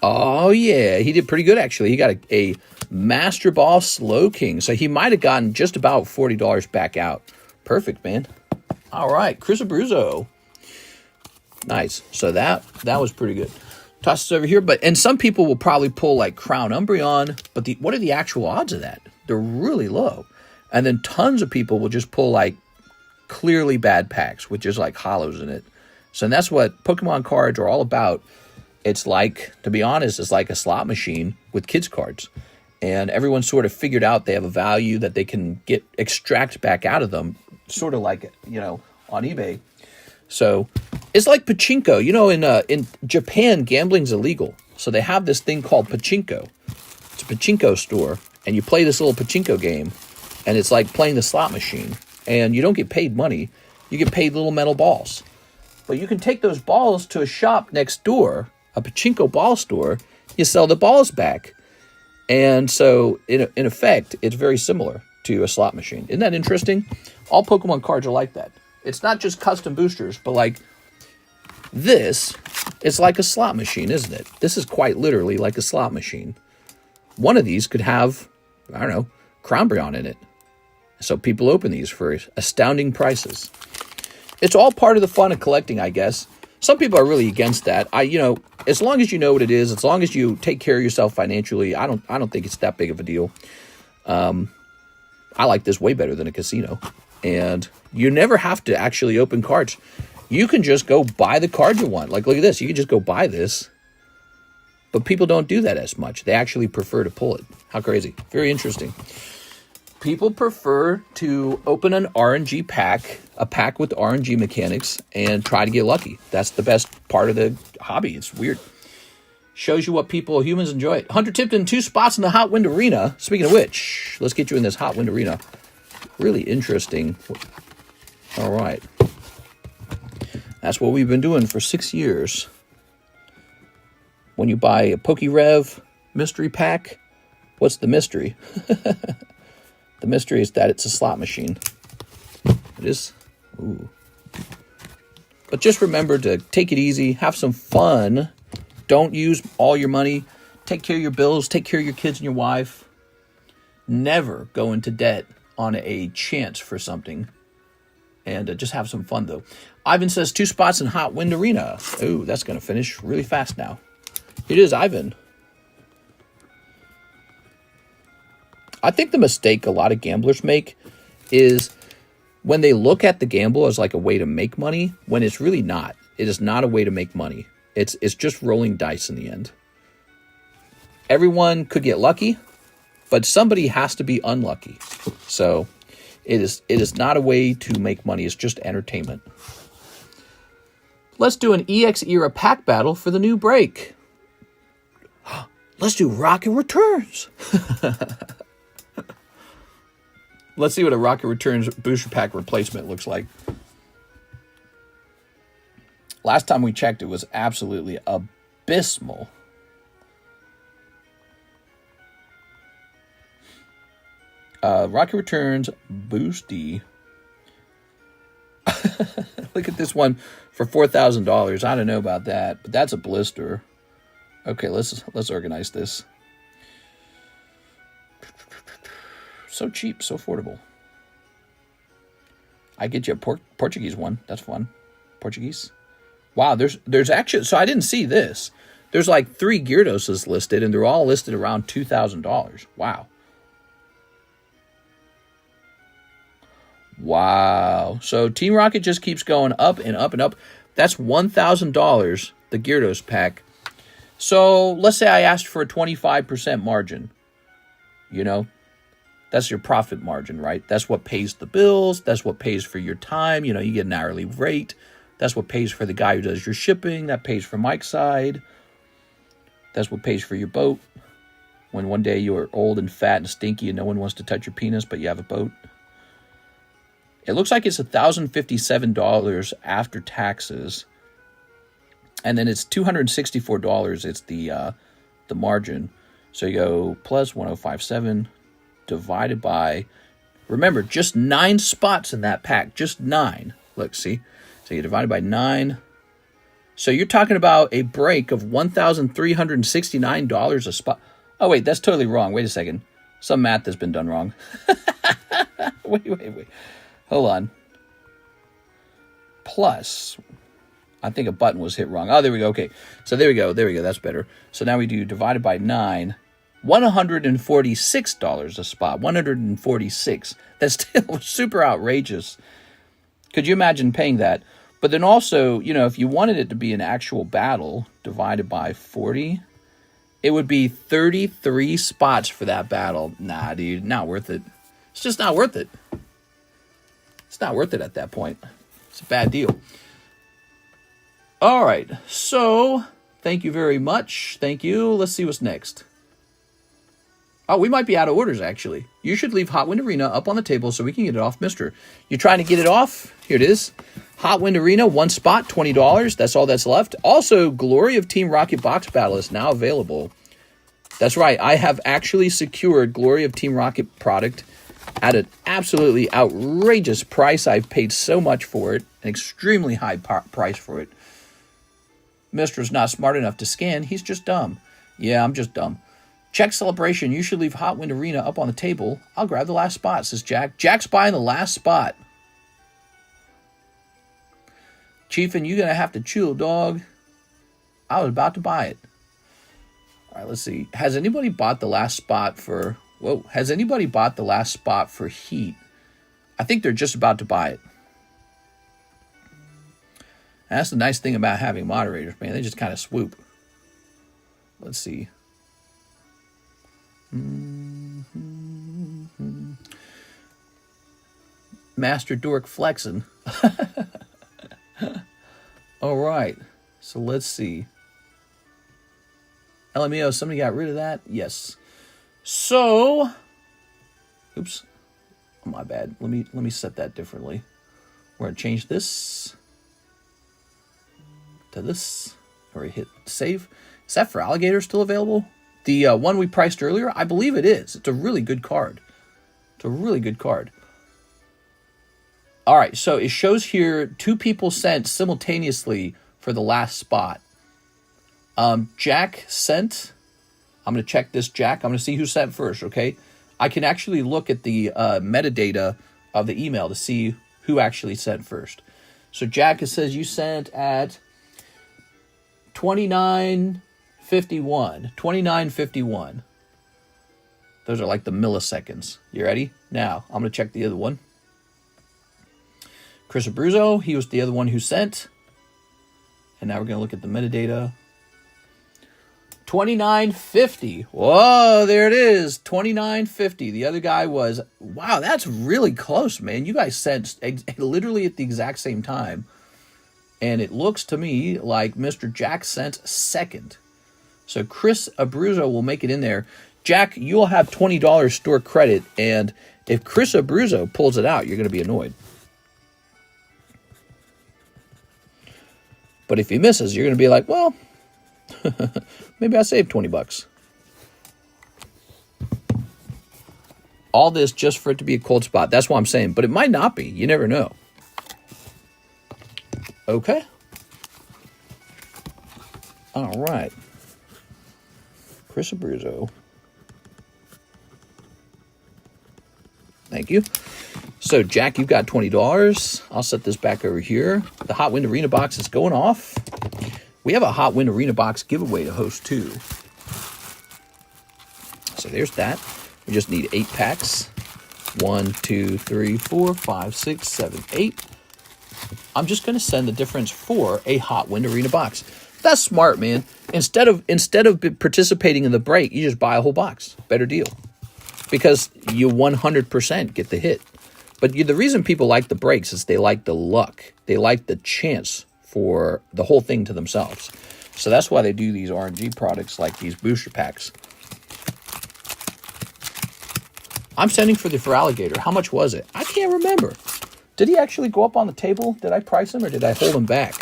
oh, yeah, he did pretty good, actually. He got a Master Ball Slow King. So he might have gotten just about $40 back out. Perfect, man. All right, Chris Abruzzo. Nice. So that was pretty good. Toss this over here. And some people will probably pull like Crown Umbreon. But what are the actual odds of that? They're really low. And then tons of people will just pull like clearly bad packs with just like hollows in it. So that's what Pokemon cards are all about. It's like, to be honest, it's like a slot machine with kids cards. And everyone sort of figured out they have a value that they can extract back out of them, sort of like, you know, on eBay. So it's like pachinko. You know, in Japan, gambling's illegal. So they have this thing called pachinko. It's a pachinko store, and you play this little pachinko game, and it's like playing the slot machine. And you don't get paid money. You get paid little metal balls. But you can take those balls to a shop next door, a pachinko ball store. You sell the balls back. And so, in effect, it's very similar to a slot machine. Isn't that interesting? All Pokemon cards are like that. It's not just custom boosters, but like this, it's like a slot machine, isn't it? This is quite literally like a slot machine. One of these could have, I don't know, Crownbreon in it. So people open these for astounding prices. It's all part of the fun of collecting, I guess. Some people are really against that. As long as you know what it is, as long as you take care of yourself financially, I don't think it's that big of a deal. I like this way better than a casino. And you never have to actually open cards. You can just go buy the card you want. Like, look at this. You can just go buy this. But people don't do that as much. They actually prefer to pull it. How crazy. Very interesting. People prefer to open an RNG pack, a pack with RNG mechanics, and try to get lucky. That's the best part of the hobby. It's weird. Shows you what humans enjoy. Hunter Tipton, 2 spots in the Hot Wind Arena. Speaking of which, let's get you in this Hot Wind Arena. Really interesting. All right. That's what we've been doing for 6 years. When you buy a PokeRev mystery pack, what's the mystery? The mystery is that it's a slot machine. It is. Ooh. But just remember to take it easy. Have some fun. Don't use all your money. Take care of your bills. Take care of your kids and your wife. Never go into debt on a chance for something. and just have some fun, though. Ivan says 2 spots in Hot Wind Arena. Oh, that's going to finish really fast now. It is Ivan. I think the mistake a lot of gamblers make is when they look at the gamble as like a way to make money, when it's really not. It is not a way to make money. It's just rolling dice in the end. Everyone could get lucky, but somebody has to be unlucky. So it is not a way to make money. It's just entertainment. Let's do an EX era pack battle for the new break. Let's do Rocket Returns. Let's see what a Rocket Returns booster pack replacement looks like. Last time we checked, it was absolutely abysmal. Rocket Returns Boosty. Look at this one for $4,000. I don't know about that, but that's a blister. Okay, let's organize this. So cheap, so affordable. I get you a Portuguese one. That's fun. Portuguese. Wow, there's actually, so I didn't see this. There's like 3 Gyarados listed, and they're all listed around $2,000. Wow. Wow. So Team Rocket just keeps going up and up and up. That's $1,000, the Gyarados pack. So let's say I asked for a 25% margin. You know, that's your profit margin, right? That's what pays the bills. That's what pays for your time. You know, you get an hourly rate. That's what pays for the guy who does your shipping. That pays for Mike's side. That's what pays for your boat. When one day you are old and fat and stinky and no one wants to touch your penis, but you have a boat. It looks like it's $1,057 after taxes. And then it's $264. It's the margin. So you go plus 1057 divided by, remember, just 9 spots in that pack. Just 9. Look, see? So you divide it by 9. So you're talking about a break of $1,369 a spot. Oh, wait, that's totally wrong. Wait a second. Some math has been done wrong. Wait. Hold on. Plus, I think a button was hit wrong. Oh, there we go. Okay. So there we go. That's better. So now we do divided by 9. $146 a spot. 146. That's still super outrageous. Could you imagine paying that? But then also, you know, if you wanted it to be an actual battle divided by 40, it would be 33 spots for that battle. Nah, dude, not worth it. It's just not worth it. It's not worth it at that point. It's a bad deal. All right. So, thank you very much. Thank you. Let's see what's next. Oh, we might be out of orders, actually. You should leave Hot Wind Arena up on the table so we can get it off, mister. You trying to get it off? Here it is. Hot Wind Arena, 1 spot, $20. That's all that's left. Also, Glory of Team Rocket Box Battle is now available. That's right. I have actually secured Glory of Team Rocket product at an absolutely outrageous price. I've paid so much for it. An extremely high price for it. Mister's not smart enough to scan. He's just dumb. Yeah, I'm just dumb. Check Celebration. You should leave Hot Wind Arena up on the table. I'll grab the last spot, says Jack. Jack's buying the last spot. Chiefin, you're going to have to chill, dog. I was about to buy it. All right, let's see. Has anybody bought the last spot for... Whoa. Has anybody bought the last spot for Heat? I think they're just about to buy it. And that's the nice thing about having moderators, man. They just kind of swoop. Let's see. Master Dork flexing. All right. So let's see. LMAO, somebody got rid of that? Yes. So, oops. Oh, my bad. Let me set that differently. We're going to change this to this. Or hit save. Is that for Alligator still available? The one we priced earlier? I believe it is. It's a really good card. It's a really good card. All right, so it shows here 2 people sent simultaneously for the last spot. Jack sent. I'm going to check this, Jack. I'm going to see who sent first, okay? I can actually look at the metadata of the email to see who actually sent first. So Jack, it says you sent at 29:51. 29:51. Those are like the milliseconds. You ready? Now, I'm going to check the other one. Chris Abruzzo, he was the other one who sent. And now we're going to look at the metadata. 29:50. Whoa, there it is. 29:50. The other guy was, wow, that's really close, man. You guys sent literally at the exact same time. And it looks to me like Mr. Jack sent second. So Chris Abruzzo will make it in there. Jack, you'll have $20 store credit, and if Chris Abruzzo pulls it out, you're going to be annoyed. But if he misses, you're going to be like, well, maybe I saved 20 bucks. All this just for it to be a cold spot. That's what I'm saying. But it might not be. You never know. Okay. All right. Chris Abruzzo. Thank you. So, Jack, you've got $20. I'll set this back over here. The Hot Wind Arena box is going off. We have a Hot Wind Arena box giveaway to host, too. So, there's that. We just need 8 packs. 1, 2, 3, 4, 5, 6, 7, 8. I'm just going to send the difference for a Hot Wind Arena box. That's smart, man. Instead of participating in the break, you just buy a whole box. Better deal. Because you 100% get the hit. But the reason people like the breaks is they like the luck. They like the chance for the whole thing to themselves. So that's why they do these RNG products like these booster packs. I'm sending for the Feraligatr. How much was it? I can't remember. Did he actually go up on the table? Did I price him or did I hold him back?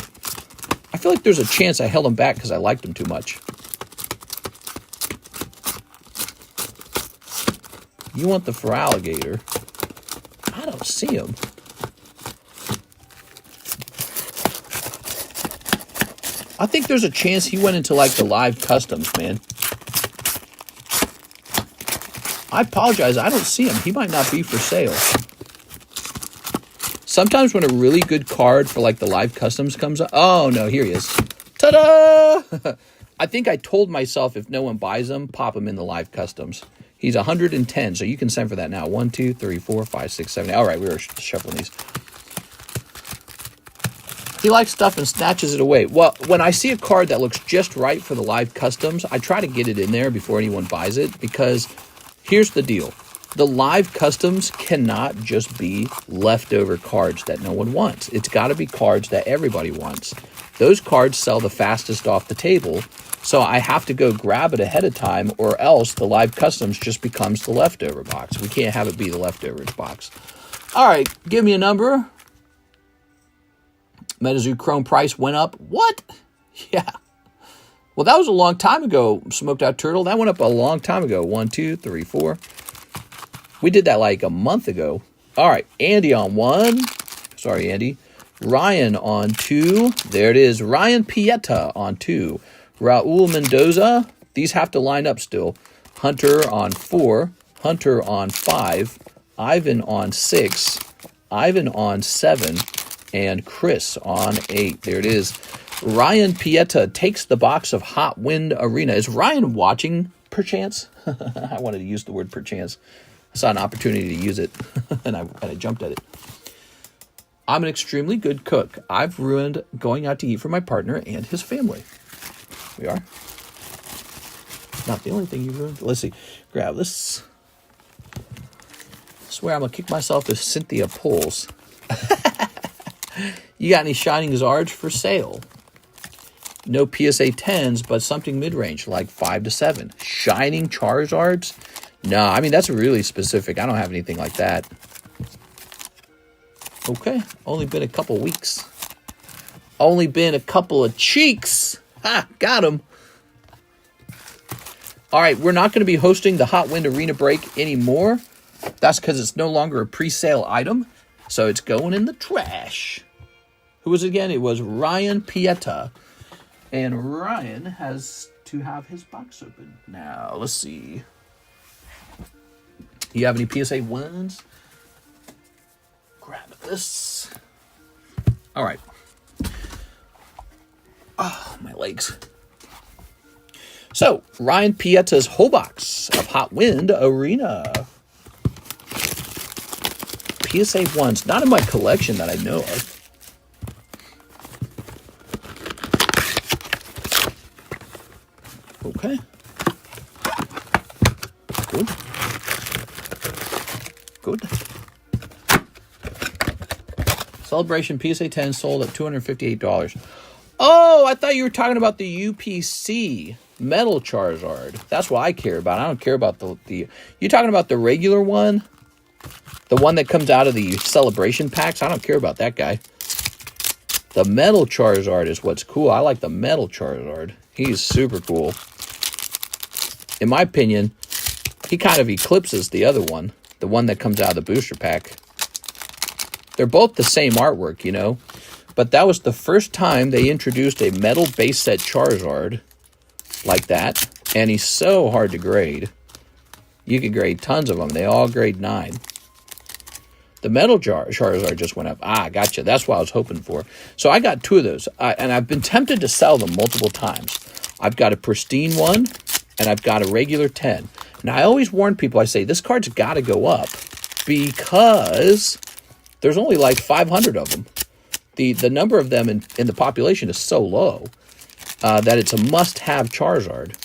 I feel like there's a chance I held him back because I liked him too much. You want the Feraligatr? I don't see him. I think there's a chance he went into like the live customs, man. I apologize. I don't see him. He might not be for sale. Sometimes when a really good card for like the live customs comes up. Oh, no, here he is. Ta-da! I think I told myself if no one buys him, pop him in the live customs. He's 110, so you can send for that now. 1, 2, 3, 4, 5, 6, 7. All right, we were shuffling these. He likes stuff and snatches it away. Well, when I see a card that looks just right for the live customs, I try to get it in there before anyone buys it because here's the deal. The live customs cannot just be leftover cards that no one wants. It's got to be cards that everybody wants. Those cards sell the fastest off the table, so I have to go grab it ahead of time or else the live customs just becomes the leftover box. We can't have it be the leftovers box. All right, give me a number. MetaZoo Chrome price went up. What? Yeah. Well, that was a long time ago, Smoked Out Turtle. That went up a long time ago. 1, 2, 3, 4. We did that like a month ago. All right, Andy on 1. Sorry, Andy. Ryan on 2. There it is. Ryan Pieta on 2. Raul Mendoza. These have to line up still. Hunter on 4. Hunter on 5. Ivan on 6. Ivan on 7. And Chris on 8. There it is. Ryan Pieta takes the box of Hot Wind Arena. Is Ryan watching, perchance? I wanted to use the word perchance. I saw an opportunity to use it, and I jumped at it. I'm an extremely good cook. I've ruined going out to eat for my partner and his family. We are. Not the only thing you ruined. Let's see. Grab this. I swear I'm going to kick myself if Cynthia pulls. You got any Shining Zards for sale? No PSA 10s, but something mid-range, like 5 to 7. Shining Charizards? No, I mean, that's really specific. I don't have anything like that. Okay, only been a couple weeks. Only been a couple of cheeks. Ha, got him. All right, we're not going to be hosting the Hot Wind Arena break anymore. That's because it's no longer a pre-sale item, so it's going in the trash. Who was it again? It was Ryan Pieta. And Ryan has to have his box open. Now, let's see. You have any PSA 1s? Grab this. All right. Oh, my legs. So, Ryan Pietta's whole box of Hot Wind Arena. PSA 1s, not in my collection that I know of. Okay. Good. Good. Celebration PSA 10 sold at $258. Oh, I thought you were talking about the UPC Metal Charizard. That's what I care about. I don't care about the you talking about the regular one? The one that comes out of the celebration packs? I don't care about that guy. The Metal Charizard is what's cool. I like the Metal Charizard. He's super cool. In my opinion, he kind of eclipses the other one. The one that comes out of the booster pack. They're both the same artwork, you know. But that was the first time they introduced a metal base set Charizard like that. And he's so hard to grade. You can grade tons of them. They all grade 9. The metal Charizard just went up. Ah, gotcha. That's what I was hoping for. So I got 2 of those. And I've been tempted to sell them multiple times. I've got a pristine one. And I've got a regular 10. And I always warn people. I say, this card's got to go up. Because there's only like 500 of them. The number of them in the population is so low that it's a must-have Charizard.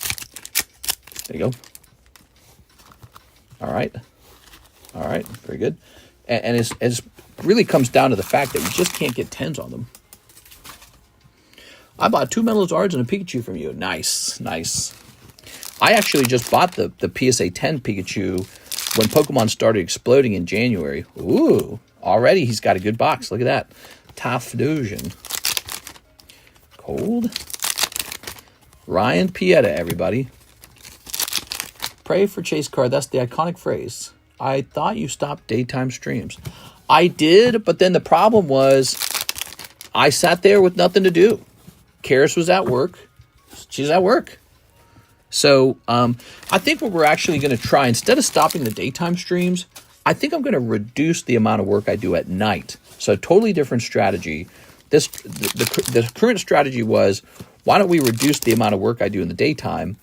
There you go. All right. All right. Very good. And it really comes down to the fact that you just can't get 10s on them. I bought 2 Melozards and a Pikachu from you. Nice. Nice. I actually just bought the PSA 10 Pikachu when Pokemon started exploding in January. Ooh. Already he's got a good box. Look at that. Taffusion. Cold. Ryan Pietta, everybody. Pray for Chase card. That's the iconic phrase. I thought you stopped daytime streams. I did, but then the problem was I sat there with nothing to do. Karis was at work. She's at work. So I think what we're actually going to try, instead of stopping the daytime streams, I think I'm going to reduce the amount of work I do at night. So totally different strategy. The current strategy was, why don't we reduce the amount of work I do in the daytime?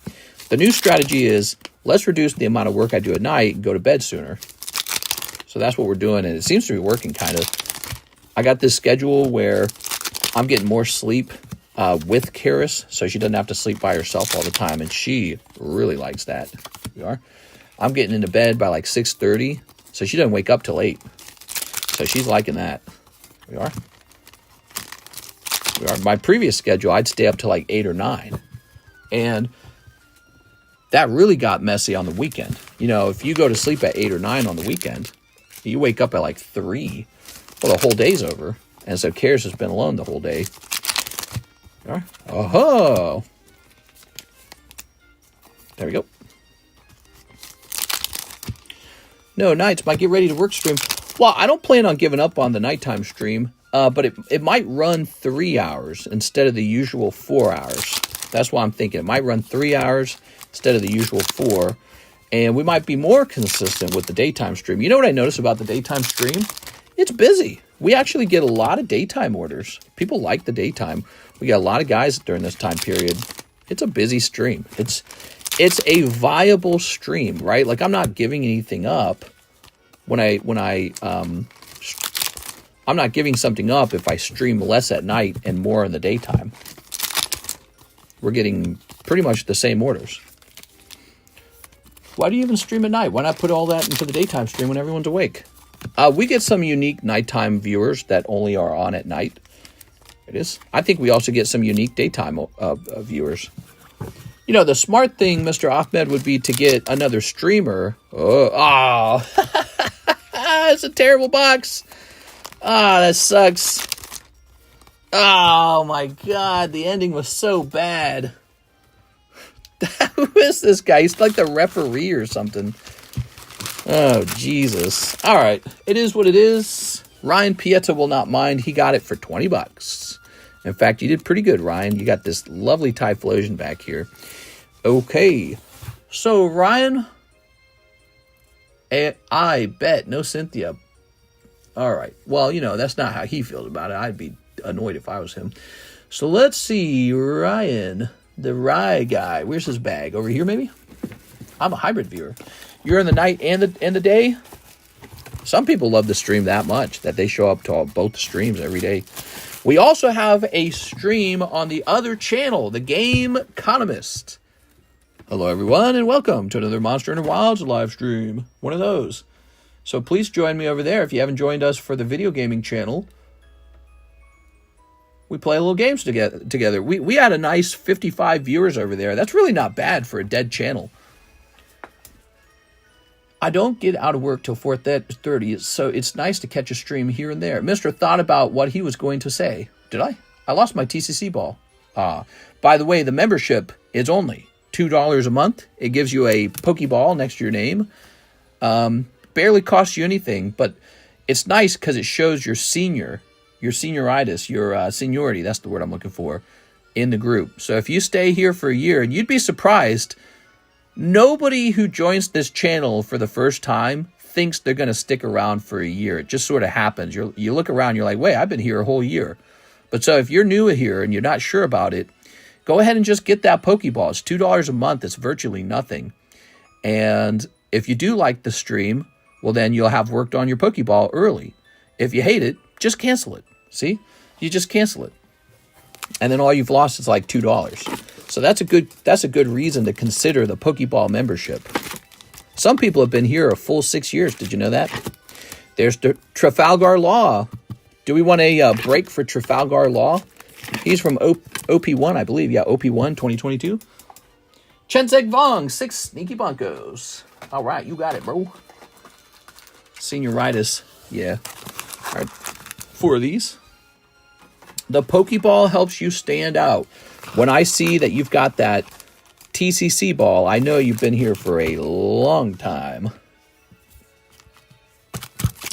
The new strategy is, let's reduce the amount of work I do at night and go to bed sooner. So that's what we're doing, and it seems to be working kind of. I got this schedule where I'm getting more sleep with Karis, so she doesn't have to sleep by herself all the time, and she really likes that. Here we are. I'm getting into bed by like 6:30, so she doesn't wake up till 8. So she's liking that. Here we are. Here we are. My previous schedule, I'd stay up till like 8 or 9. And that really got messy on the weekend. You know, if you go to sleep at 8 or 9 on the weekend, you wake up at like 3. Well, the whole day's over. And so Karis has been alone the whole day. All right. Oh-ho! There we go. No, nights, my get ready to work stream. Well, I don't plan on giving up on the nighttime stream, but it might run 3 hours instead of the usual 4 hours. That's what I'm thinking. It might run 3 hours instead of the usual 4. And we might be more consistent with the daytime stream. You know what I noticed about the daytime stream? It's busy. We actually get a lot of daytime orders. People like the daytime. We got a lot of guys during this time period. It's a busy stream. It's a viable stream, right? Like, I'm not giving anything up I'm not giving something up if I stream less at night and more in the daytime. We're getting pretty much the same orders. Why do you even stream at night? Why not put all that into the daytime stream when everyone's awake? We get some unique nighttime viewers that only are on at night. It is. I think we also get some unique daytime viewers. You know, the smart thing, Mr. Ahmed, would be to get another streamer. Oh. It's a terrible box. That sucks. Oh, my God. The ending was so bad. Who is this guy? He's like the referee or something. Oh, Jesus. All right. It is what it is. Ryan Pietta will not mind. He got it for $20. In fact, you did pretty good, Ryan. You got this lovely Typhlosion back here. Okay. So, Ryan, I bet, no Cynthia. All right. Well, that's not how he feels about it. I'd be annoyed if I was him. So let's see. Ryan, the Rye guy. Where's his bag? Over here, maybe? I'm a hybrid viewer. You're in the night and the day? Some people love the stream that much that they show up to both streams every day. We also have a stream on the other channel, the TheCardconomist. Hello, everyone, and welcome to another Monster Hunter Wilds live stream. One of those. So please join me over there if you haven't joined us for the video gaming channel. We play little games together. We had a nice 55 viewers over there. That's really not bad for a dead channel. I don't get out of work till 4:30, so it's nice to catch a stream here and there. Mister thought about what he was going to say. Did I? I lost my TCC ball. By the way, the membership is only $2 a month. It gives you a Pokeball next to your name. Barely costs you anything, but it's nice because it shows your senioritis, your seniority, that's the word I'm looking for, in the group. So if you stay here for a year, and you'd be surprised, nobody who joins this channel for the first time thinks they're going to stick around for a year. It just sort of happens. You look around, you're like, wait, I've been here a whole year. But so if you're new here and you're not sure about it, go ahead and just get that Pokeball. It's $2 a month. It's virtually nothing. And if you do like the stream, well, then you'll have worked on your Pokeball early. If you hate it, just cancel it. See? You just cancel it. And then all you've lost is like $2. So that's a good reason to consider the Pokeball membership. Some people have been here a full 6 years. Did you know that? There's the Trafalgar Law. Do we want a break for Trafalgar Law? He's from OP1, I believe. Yeah, OP1 2022. Chensek Vong, 6 sneaky bunkos. All right, you got it, bro. Senioritis. Yeah. All right. 4 of these. The Pokeball helps you stand out. When I see that you've got that TCC ball, I know you've been here for a long time.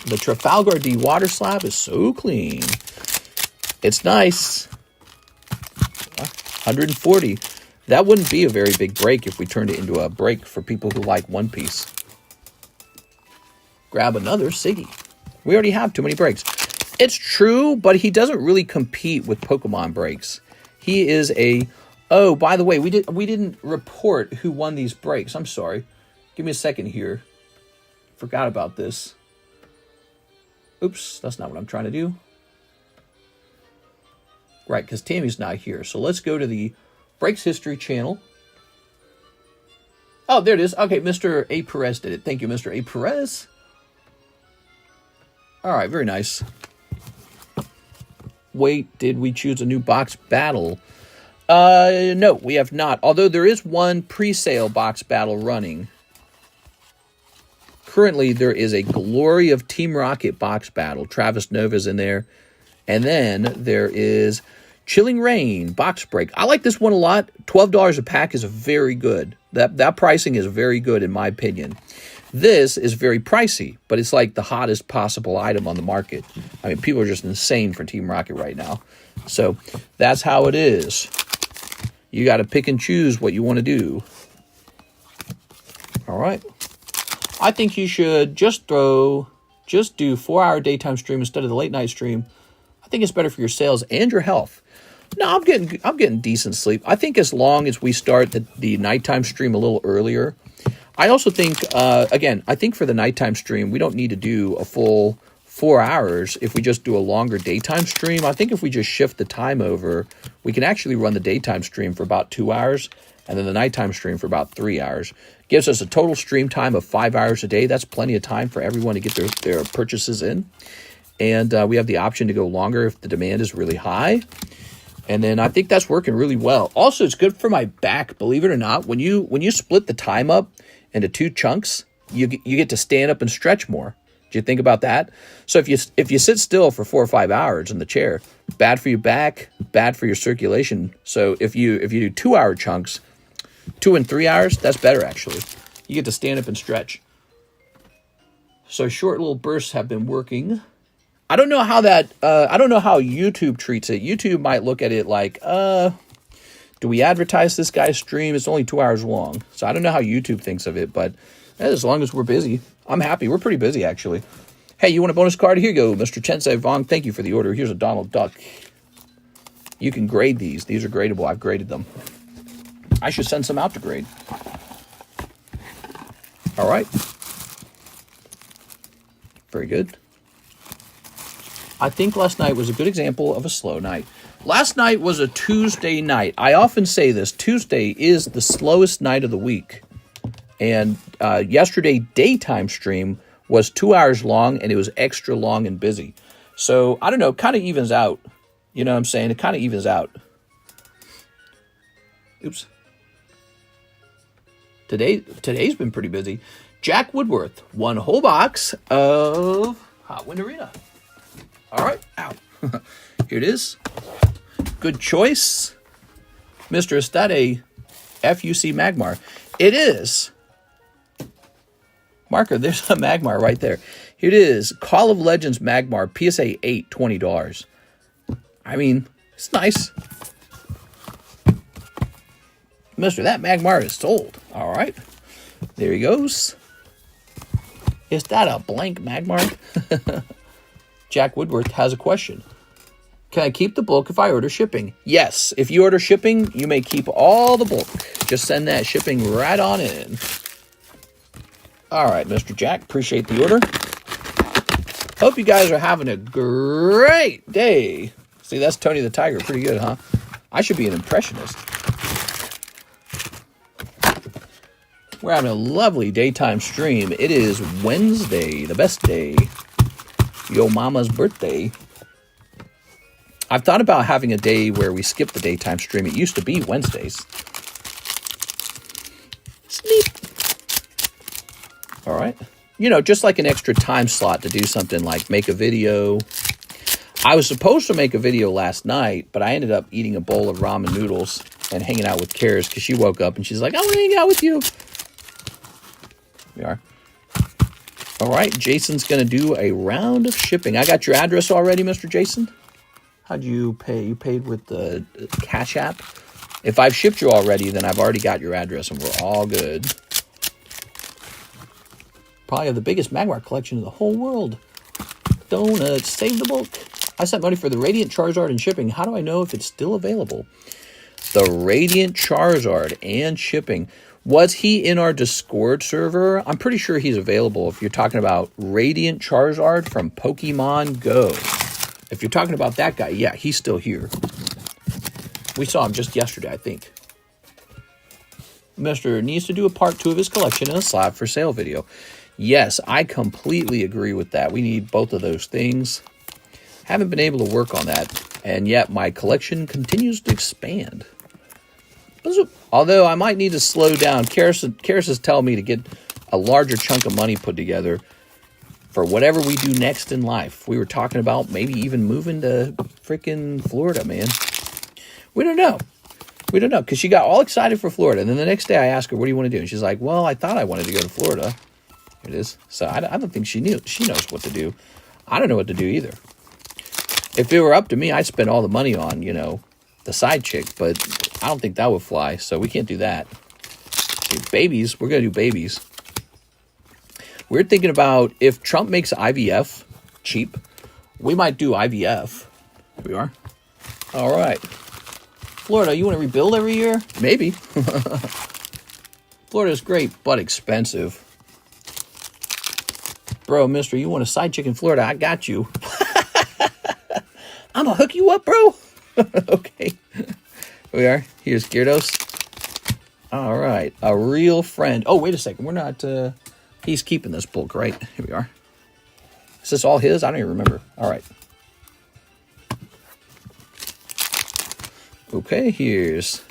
The Trafalgar D water slab is so clean. It's nice. 140. That wouldn't be a very big break if we turned it into a break for people who like One Piece. Grab another Siggy. We already have too many breaks. It's true, but he doesn't really compete with Pokemon breaks. He is a... Oh, by the way, we didn't report who won these breaks. I'm sorry. Give me a second here. Forgot about this. Oops, that's not what I'm trying to do. Right, because Tammy's not here. So let's go to the Breaks History channel. Oh, there it is. Okay, Mr. A. Perez did it. Thank you, Mr. A. Perez. All right, very nice. Wait, did we choose a new box battle? No, we have not. Although there is one pre-sale box battle running. Currently, there is a Glory of Team Rocket box battle. Travis Nova's in there. And then there is Chilling Rain box break. I like this one a lot. $12 a pack is very good. That pricing is very good in my opinion. This is very pricey, but it's like the hottest possible item on the market. I mean, people are just insane for Team Rocket right now. So that's how it is. You got to pick and choose what you want to do. All right. I think you should just do 4-hour daytime stream instead of the late night stream. I think it's better for your sales and your health. No, I'm getting decent sleep. I think as long as we start the nighttime stream a little earlier. I also think, again, I think for the nighttime stream, we don't need to do a full 4 hours if we just do a longer daytime stream. I think if we just shift the time over, we can actually run the daytime stream for about 2 hours and then the nighttime stream for about 3 hours. Gives us a total stream time of 5 hours a day. That's plenty of time for everyone to get their purchases in. And we have the option to go longer if the demand is really high. And then I think that's working really well. Also, it's good for my back, believe it or not. When you split the time up into 2 chunks, you get to stand up and stretch more. Did you think about that? So if you sit still for 4 or 5 hours in the chair, bad for your back, bad for your circulation. So if you do 2-hour chunks, 2 and 3 hours, that's better actually. You get to stand up and stretch. So short little bursts have been working. I don't know how I don't know how YouTube treats it. YouTube might look at it like, do we advertise this guy's stream? It's only 2 hours long. So I don't know how YouTube thinks of it, but as long as we're busy, I'm happy. We're pretty busy, actually. Hey, you want a bonus card? Here you go, Mr. Chensei Vong. Thank you for the order. Here's a Donald Duck. You can grade these. These are gradable. I've graded them. I should send some out to grade. All right. Very good. I think last night was a good example of a slow night. Last night was a Tuesday night. I often say this. Tuesday is the slowest night of the week. And yesterday daytime stream was 2 hours long, and it was extra long and busy. So, I don't know, it kind of evens out. You know what I'm saying? It kind of evens out. Oops. Today's been pretty busy. Jack Woodworth, 1 whole box of Hot Wind Arena. All right. Ow. Here it is. Good choice. Mr. Is that a FUC Magmar? It is. Marker, there's a Magmar right there. Here it is. Call of Legends Magmar, PSA 8, $20. I mean, it's nice. Mister, that Magmar is sold. All right. There he goes. Is that a blank Magmar? Jack Woodworth has a question. Can I keep the bulk if I order shipping? Yes. If you order shipping, you may keep all the bulk. Just send that shipping right on in. All right, Mr. Jack. Appreciate the order. Hope you guys are having a great day. See, that's Tony the Tiger. Pretty good, huh? I should be an impressionist. We're having a lovely daytime stream. It is Wednesday, the best day. Yo mama's birthday. I've thought about having a day where we skip the daytime stream. It used to be Wednesdays. Sleep. All right. You know, just like an extra time slot to do something like make a video. I was supposed to make a video last night, but I ended up eating a bowl of ramen noodles and hanging out with Karis because she woke up and she's like, I want to hang out with you. We are. All right. Jason's going to do a round of shipping. I got your address already, Mr. Jason. How'd you pay? You paid with the Cash App? If I've shipped you already, then I've already got your address and we're all good. Probably have the biggest Magmar collection in the whole world. Donuts, save the bulk. I sent money for the Radiant Charizard and shipping. How do I know if it's still available? The Radiant Charizard and shipping. Was he in our Discord server? I'm pretty sure he's available if you're talking about Radiant Charizard from Pokemon Go. If you're talking about that guy, yeah, he's still here. We saw him just yesterday, I think. Mr. needs to do a part 2 of his collection in a slab for sale video. Yes, I completely agree with that. We need both of those things. Haven't been able to work on that, and yet my collection continues to expand. Although I might need to slow down. Karis is telling me to get a larger chunk of money put together for whatever we do next in life. We were talking about maybe even moving to freaking Florida, man. We don't know. We don't know, because she got all excited for Florida. And then the next day I asked her, what do you want to do? And she's like, well, I thought I wanted to go to Florida. Here it is. So I don't think she knows what to do. I don't know what to do either. If it were up to me, I'd spend all the money on, you know, the side chick. But I don't think that would fly. So we can't do that. See, babies, we're going to do babies. We're thinking about if Trump makes IVF cheap, we might do IVF. Here we are. All right. Florida, you want to rebuild every year? Maybe. Florida's great, but expensive. Bro, mister, you want a side chick in Florida? I got you. I'm going to hook you up, bro. Okay. Here we are. Here's Gyarados. All right. A real friend. Oh, wait a second. We're not... he's keeping this bulk, right? Here we are. Is this all his? I don't even remember. All right. Okay, here's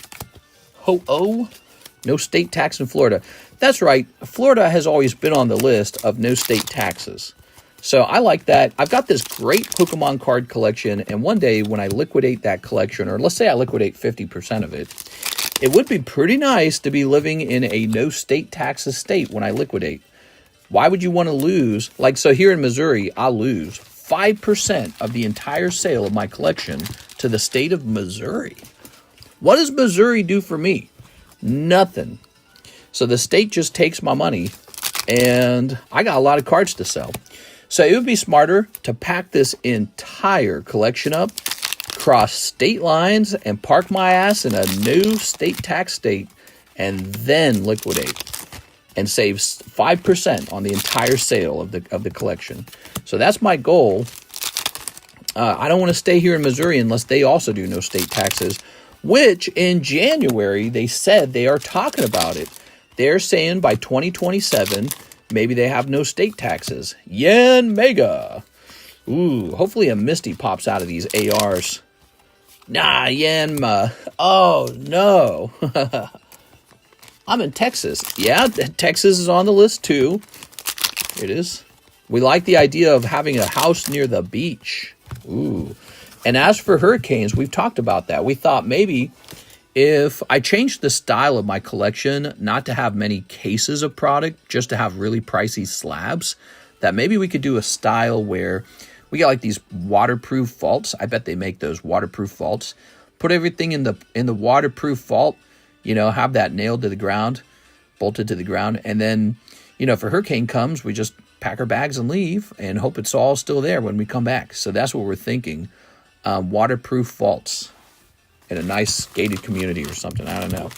Ho-Oh. No state tax in Florida. That's right. Florida has always been on the list of no state taxes. So I like that. I've got this great Pokemon card collection, and one day when I liquidate that collection, or let's say I liquidate 50% of it, it would be pretty nice to be living in a no state taxes state when I liquidate. Why would you want to lose? Like, so here in Missouri, I'll lose 5% of the entire sale of my collection to the state of Missouri. What does Missouri do for me? Nothing. So the state just takes my money, and I got a lot of cards to sell. So it would be smarter to pack this entire collection up, cross state lines, and park my ass in a new state tax state, and then liquidate and save 5% on the entire sale of the collection. So that's my goal. I don't want to stay here in Missouri unless they also do no state taxes, which in January they said they are talking about it. They're saying by 2027, maybe they have no state taxes. Yen mega. Ooh, hopefully a Misty pops out of these ARs. Nah, Yanma. Oh, no. I'm in Texas. Yeah, Texas is on the list too. It is. We like the idea of having a house near the beach. Ooh. And as for hurricanes, we've talked about that. We thought maybe if I changed the style of my collection, not to have many cases of product, just to have really pricey slabs, that maybe we could do a style where we got like these waterproof vaults. I bet they make those waterproof vaults. Put everything in the waterproof vault, you know, have that nailed to the ground, bolted to the ground. And then, you know, if a hurricane comes, we just pack our bags and leave and hope it's all still there when we come back. So that's what we're thinking. Waterproof vaults in a nice gated community or something. I don't know.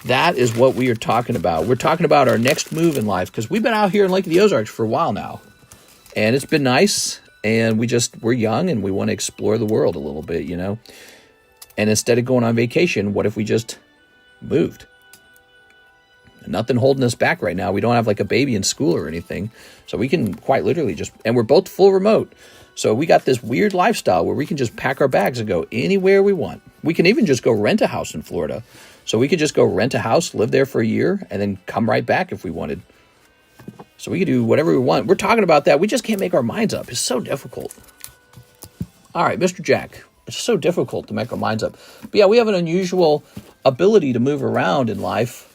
That is what we are talking about. We're talking about our next move in life because we've been out here in Lake of the Ozarks for a while now. And it's been nice. And we're young and we want to explore the world a little bit, you know. And instead of going on vacation, what if we just moved? Nothing holding us back right now. We don't have like a baby in school or anything. So we can quite literally and we're both full remote. So we got this weird lifestyle where we can just pack our bags and go anywhere we want. We can even just go rent a house in Florida. So we could just go rent a house, live there for a year, and then come right back if we wanted. So we could do whatever we want. We're talking about that. We just can't make our minds up. It's so difficult. All right, Mr. Jack. It's so difficult to make our minds up. But yeah, we have an unusual ability to move around in life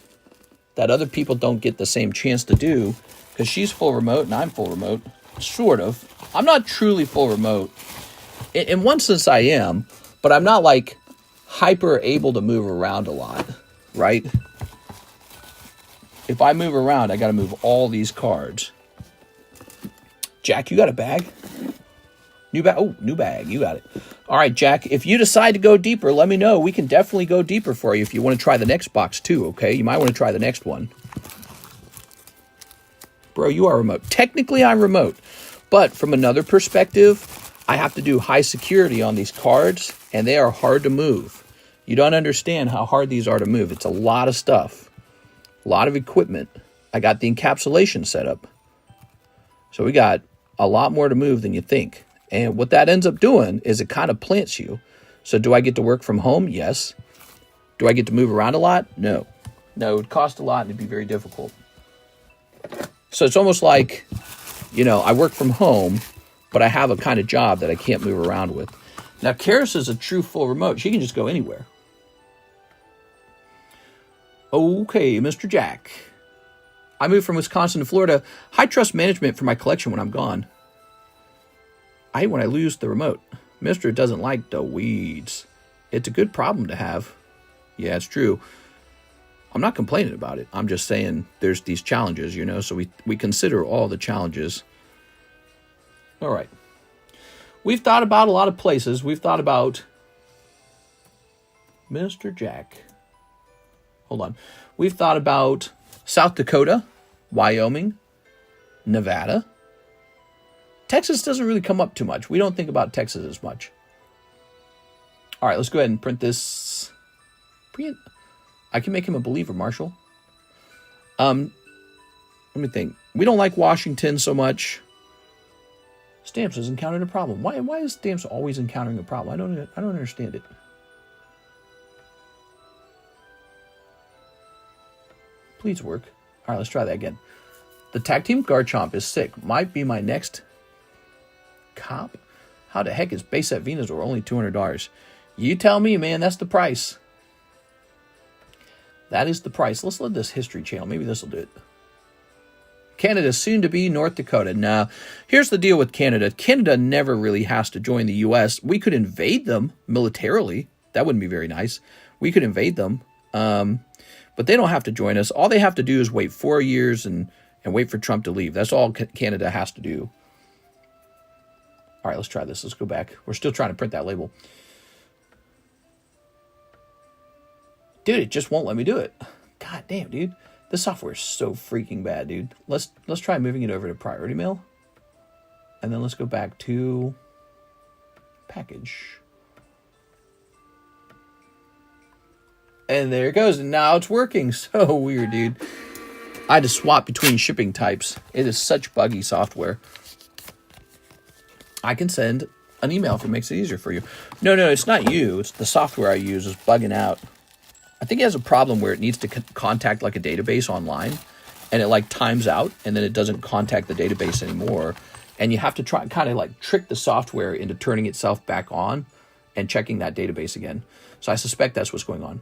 that other people don't get the same chance to do because she's full remote and I'm full remote. Sort of. I'm not truly full remote. In one sense I am, but I'm not like hyper able to move around a lot, right? If I move around, I got to move all these cards. Jack, you got a bag? New bag? Oh, new bag. You got it. All right, Jack, if you decide to go deeper, let me know. We can definitely go deeper for you if you want to try the next box too, okay? You might want to try the next one. Bro, you are remote. Technically, I'm remote. But from another perspective, I have to do high security on these cards, and they are hard to move. You don't understand how hard these are to move. It's a lot of stuff. A lot of equipment. I got the encapsulation set up. So we got a lot more to move than you think. And what that ends up doing is it kind of plants you. So do I get to work from home? Yes. Do I get to move around a lot? No. No, it would cost a lot and it'd be very difficult. So it's almost like, you know, I work from home, but I have a kind of job that I can't move around with. Now, Karis is a true full remote. She can just go anywhere. Okay, Mr. Jack. I moved from Wisconsin to Florida. High trust management for my collection when I'm gone. I hate when I lose the remote. Mister doesn't like the weeds. It's a good problem to have. Yeah, it's true. I'm not complaining about it. I'm just saying there's these challenges, you know, so we consider all the challenges. All right. We've thought about a lot of places. We've thought about Mr. Jack. Hold on. We've thought about South Dakota, Wyoming, Nevada. Texas doesn't really come up too much. We don't think about Texas as much. All right, let's go ahead and print this. I can make him a believer, Marshall. Let me think. We don't like Washington so much. Stamps has encountered a problem. Why is Stamps always encountering a problem? I don't understand it. Please work. All right, let's try that again. The tag team Garchomp is sick. Might be my next cop. How the heck is base set Venusaur only $200? You tell me, man. That's the price. That is the price. Let's let this history channel. Maybe this will do it. Canada, soon to be North Dakota. Now, here's the deal with Canada. Canada never really has to join the U.S. We could invade them militarily. That wouldn't be very nice. We could invade them. But they don't have to join us. All they have to do is wait 4 years and wait for Trump to leave. That's all Canada has to do. All right, let's try this. Let's go back. We're still trying to print that label. Dude, it just won't let me do it. God damn, dude. This software is so freaking bad, dude. Let's try moving it over to priority mail. And then let's go back to package. And there it goes. And now it's working. So weird, dude. I had to swap between shipping types. It is such buggy software. I can send an email if it makes it easier for you. No, it's not you. It's the software I use is bugging out. I think it has a problem where it needs to contact like a database online, and it like times out, and then it doesn't contact the database anymore. And you have to try kind of like trick the software into turning itself back on and checking that database again. So I suspect that's what's going on.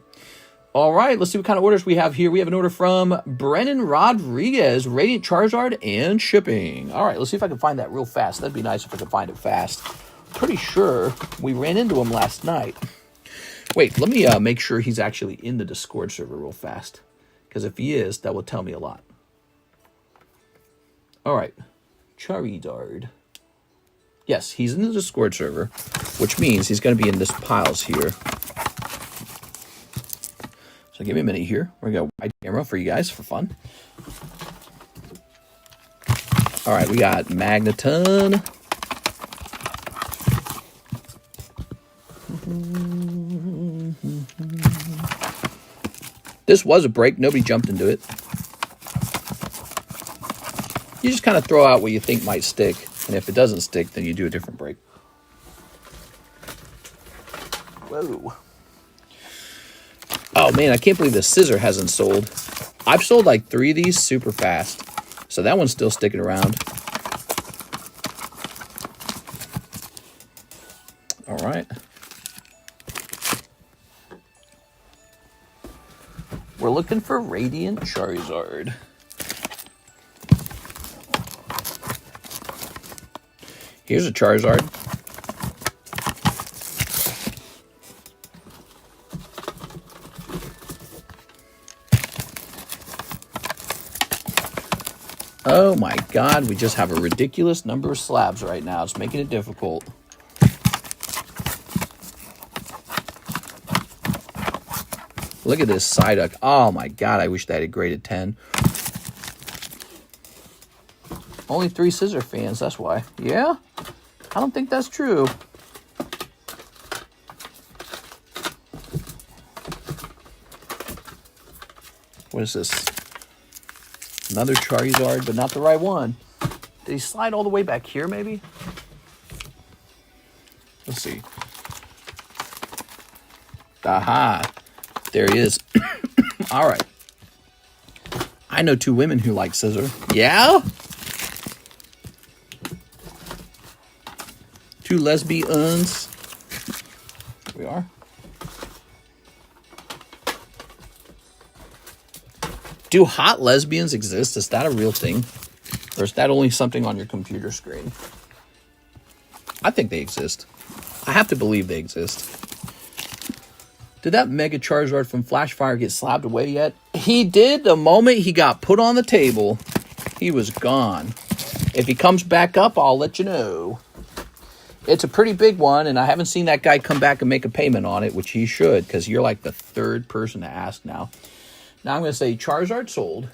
All right, let's see what kind of orders we have here. We have an order from Brennan Rodriguez, Radiant Charizard and shipping. All right, let's see if I can find that real fast. That'd be nice if I could find it fast. Pretty sure we ran into him last night. Wait, let me make sure he's actually in the Discord server real fast. Because if he is, that will tell me a lot. All right, Charizard. Yes, he's in the Discord server, which means he's going to be in this piles here. So give me a minute here. We're going to go wide camera for you guys for fun. All right, we got Magneton. This was a break. Nobody jumped into it. You just kind of throw out what you think might stick. And if it doesn't stick, then you do a different break. Whoa. Oh, man, I can't believe the scissor hasn't sold. I've sold like 3 of these super fast. So that one's still sticking around. All right. We're looking for Radiant Charizard. Here's a Charizard. Oh my God, we just have a ridiculous number of slabs right now. It's making it difficult. Look at this Psyduck. Oh my God, I wish that had graded 10. Only 3 scissor fans, that's why. Yeah? I don't think that's true. What is this? Another Charizard, but not the right one. Did he slide all the way back here, maybe? Let's see. Aha. There he is. All right. I know 2 women who like scissor. Yeah? 2 lesbians. Here we are. Do hot lesbians exist? Is that a real thing? Or is that only something on your computer screen? I think they exist. I have to believe they exist. Did that Mega Charizard from Flashfire get slabbed away yet? He did the moment he got put on the table. He was gone. If he comes back up, I'll let you know. It's a pretty big one, and I haven't seen that guy come back and make a payment on it, which he should, because you're like the 3rd person to ask now. Now I'm going to say Charizard sold.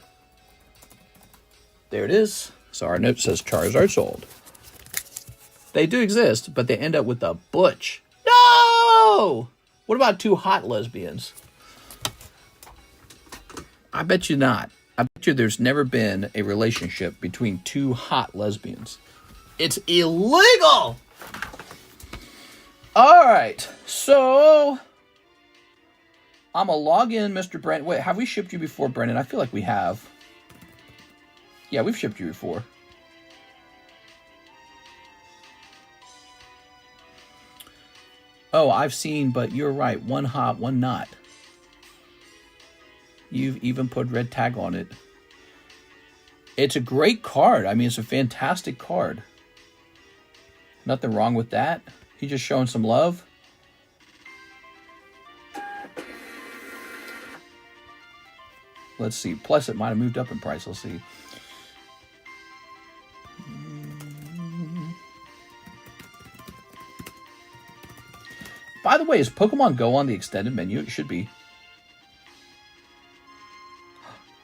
There it is. So our note says Charizard sold. They do exist, but they end up with a butch. No! What about 2 hot lesbians? I bet you not. I bet you there's never been a relationship between 2 hot lesbians. It's illegal! All right, so I'm going to log in, Mr. Brent. Wait, have we shipped you before, Brennan? I feel like we have. Yeah, we've shipped you before. Oh, I've seen, but you're right. 1 hot, 1 not. You've even put red tag on it. It's a great card. I mean, it's a fantastic card. Nothing wrong with that. He's just showing some love. Let's see. Plus, it might have moved up in price. Let's see. By the way, is Pokemon Go on the extended menu? It should be.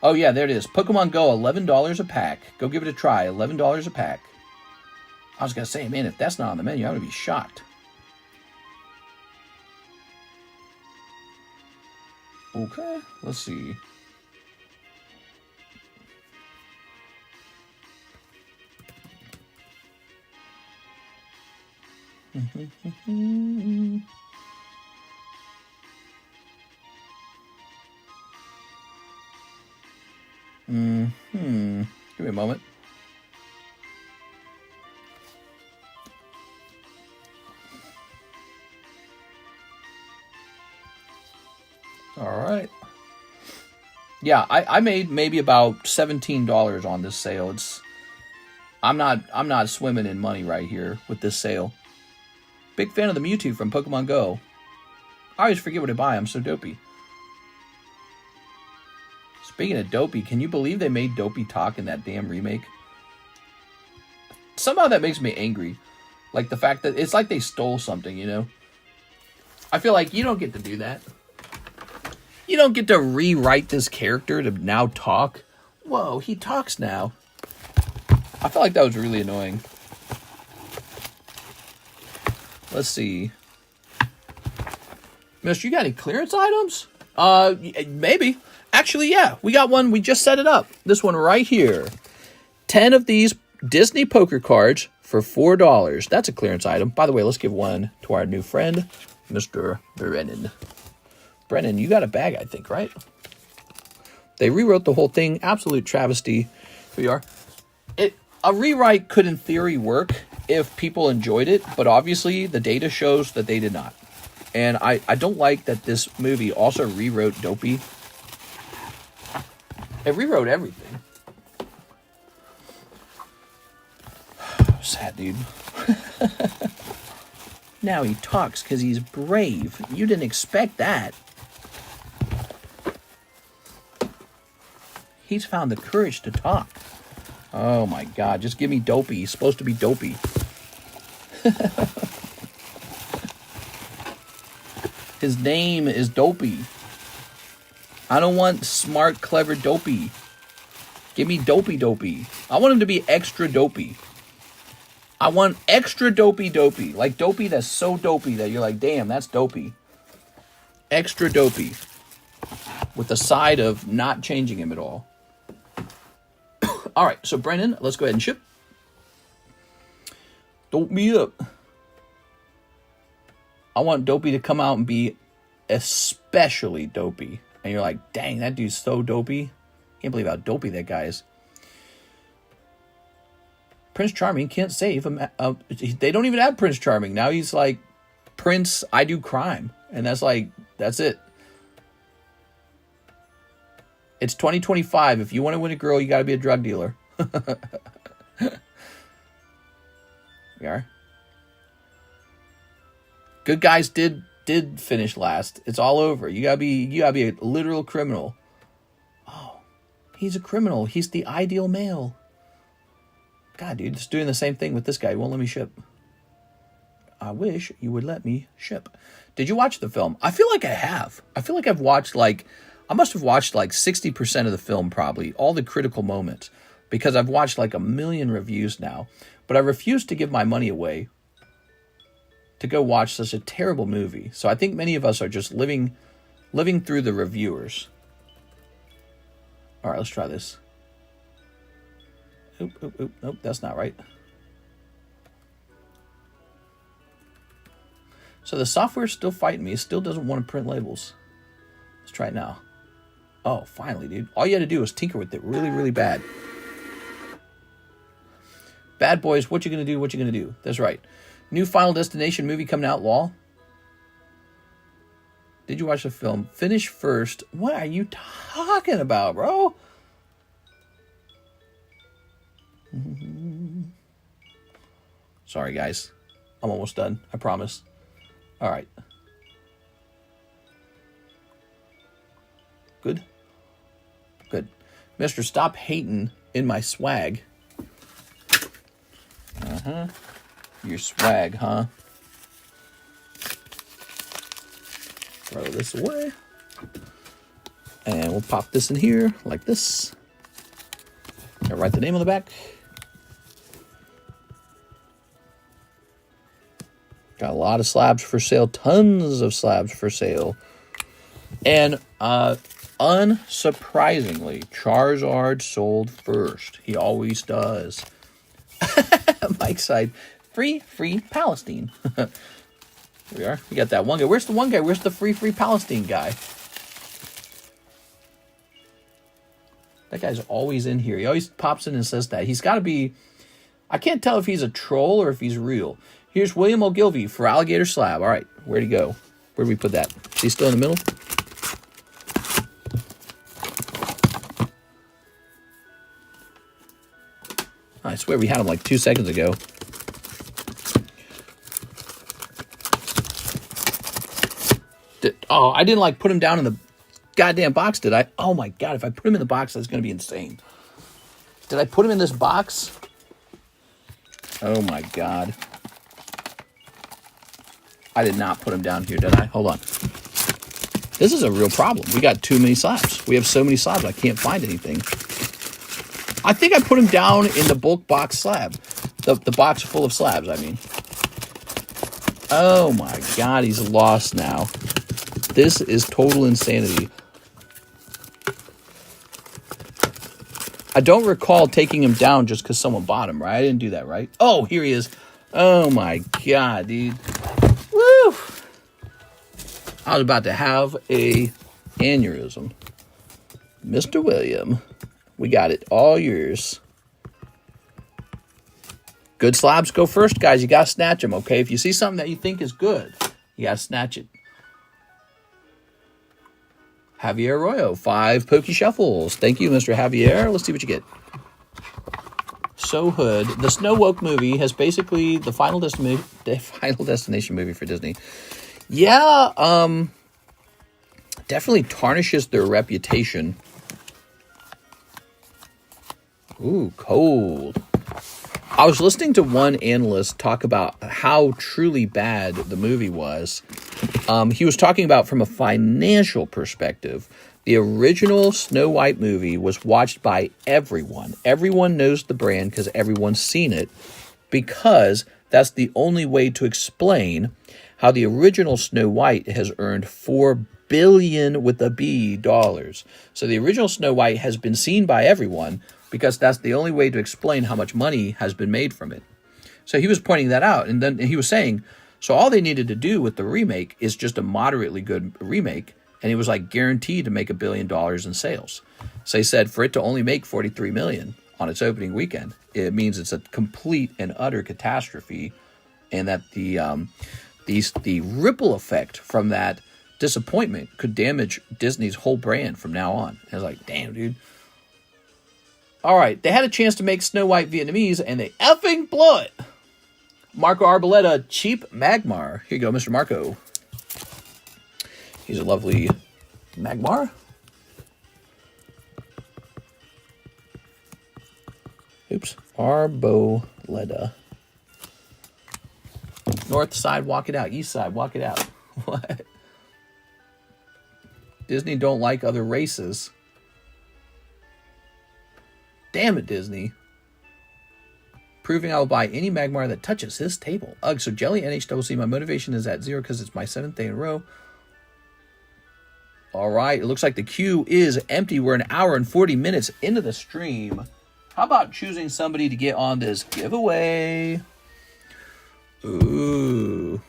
Oh, yeah, there it is. Pokemon Go, $11 a pack. Go give it a try. $11 a pack. I was going to say, man, if that's not on the menu, I'm going to be shocked. Okay, let's see. Give me a moment. All right. Yeah, I made maybe about $17 on this sale. I'm not swimming in money right here with this sale. Big fan of the Mewtwo from Pokemon Go. I always forget what I buy. I'm so dopey. Speaking of dopey, can you believe they made Dopey talk in that damn remake? Somehow that makes me angry. Like the fact that it's like they stole something, you know? I feel like you don't get to do that. You don't get to rewrite this character to now talk. Whoa, he talks now. I felt like that was really annoying. Let's see. Mister, you got any clearance items? Maybe. Actually, yeah. We got one. We just set it up. This one right here. 10 of these Disney poker cards for $4. That's a clearance item. By the way, let's give one to our new friend, Mr. Brennan. Brennan, you got a bag, I think, right? They rewrote the whole thing. Absolute travesty. Here we are. A rewrite could, in theory, work if people enjoyed it, but obviously the data shows that they did not. And I don't like that this movie also rewrote Dopey. It rewrote everything. Sad dude. Now he talks because he's brave. You didn't expect that. He's found the courage to talk. Oh my God, just give me Dopey. He's supposed to be Dopey. His name is Dopey. I don't want smart, clever Dopey. Give me Dopey. I want him to be extra dopey. I want extra dopey. Like Dopey that's so dopey that you're like, damn, that's Dopey. Extra dopey. With the side of not changing him at all. All right, so Brennan, let's go ahead and ship. Dope me up. I want Dopey to come out and be especially dopey. And you're like, dang, that dude's so dopey. Can't believe how dopey that guy is. Prince Charming can't save him. They don't even have Prince Charming. Now he's like, Prince, I do crime. And that's it. It's 2025. If you want to win a girl, you got to be a drug dealer. We are. Good guys did finish last. It's all over. You gotta be a literal criminal. Oh, he's a criminal. He's the ideal male. God, dude, just doing the same thing with this guy. He won't let me ship. I wish you would let me ship. Did you watch the film? I feel like I have. I feel like I've watched I must have watched 60% of the film probably, all the critical moments, because I've watched 1 million reviews now. But I refuse to give my money away to go watch such a terrible movie. So I think many of us are just living through the reviewers. All right, let's try this. Nope, that's not right. So the software's still fighting me. It still doesn't want to print labels. Let's try it now. Oh, finally, dude. All you had to do was tinker with it really, really bad. Bad boys, what you gonna do? That's right. New Final Destination movie coming out, lol. Did you watch the film? Finish first. What are you talking about, bro? Sorry, guys. I'm almost done. I promise. All right. Good. Mister, stop hating in my swag. Your swag, huh? Throw this away. And we'll pop this in here like this. And write the name on the back. Got a lot of slabs for sale. Tons of slabs for sale. And unsurprisingly, Charizard sold first. He always does. Mike's side. Free Palestine. Here we are. We got that one guy. Where's the one guy? Where's the free Palestine guy? That guy's always in here. He always pops in and says that. He's got to be... I can't tell if he's a troll or if he's real. Here's William Ogilvy for Alligator Slab. All right, where'd he go? Where'd we put that? Is he still in the middle? I swear we had him like 2 seconds ago. Oh, I didn't like put him down in the goddamn box, did I? Oh my god, if I put him in the box, that's going to be insane. Did I put him in this box? Oh my god. I did not put him down here, did I? Hold on. This is a real problem. We got too many slabs. We have so many slabs, I can't find anything. I think I put him down in the bulk box slab. The box full of slabs, I mean. Oh my god, he's lost now. This is total insanity. I don't recall taking him down just because someone bought him, right? I didn't do that, right? Oh, here he is. Oh my god, dude. Woo! I was about to have a aneurysm. Mr. William, we got it. All yours. Good slabs go first, guys. You got to snatch them, okay? If you see something that you think is good, you got to snatch it. Javier Arroyo, 5 Pokey Shuffles. Thank you, Mr. Javier. Let's see what you get. So Hood. The Snow Woke movie has basically the Final Destination movie for Disney. Yeah, definitely tarnishes their reputation. Ooh, cold. I was listening to one analyst talk about how truly bad the movie was. He was talking about from a financial perspective. The original Snow White movie was watched by everyone. Everyone knows the brand because everyone's seen it, because that's the only way to explain how the original Snow White has earned $4 billion with a B dollars. So the original Snow White has been seen by everyone because that's the only way to explain how much money has been made from it. So he was pointing that out, and then he was saying, so all they needed to do with the remake is just a moderately good remake, and it was like guaranteed to make $1 billion in sales. So he said for it to only make $43 million on its opening weekend, it means it's a complete and utter catastrophe, and that the ripple effect from that disappointment could damage Disney's whole brand from now on. And I was like, damn, dude. All right, they had a chance to make Snow White Vietnamese, and they effing blew it. Marco Arboleta, cheap Magmar. Here you go, Mr. Marco. He's a lovely Magmar. Oops, Arboleta. North side, walk it out. East side, walk it out. What? Disney don't like other races. Damn it, Disney. Proving I will buy any Magmar that touches this table. Ugh, so Jelly NHWC, my motivation is at 0 because it's my 7th day in a row. All right, it looks like the queue is empty. We're an hour and 40 minutes into the stream. How about choosing somebody to get on this giveaway? Ooh.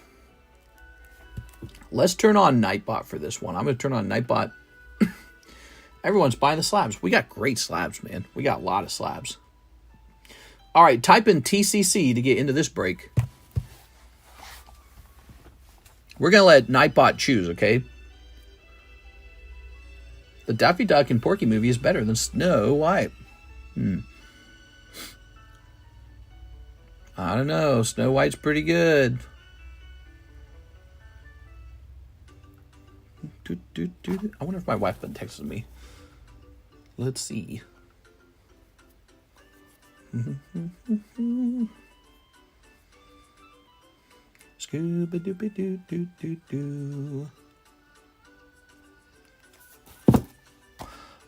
Let's turn on Nightbot for this one. I'm going to turn on Nightbot. Everyone's buying the slabs. We got great slabs, man. We got a lot of slabs. All right, type in TCC to get into this break. We're going to let Nightbot choose, okay? The Daffy Duck and Porky movie is better than Snow White. I don't know. Snow White's pretty good. I wonder if my wife been texting me. Let's see. Scooba-dooby-doo-doo-doo-doo.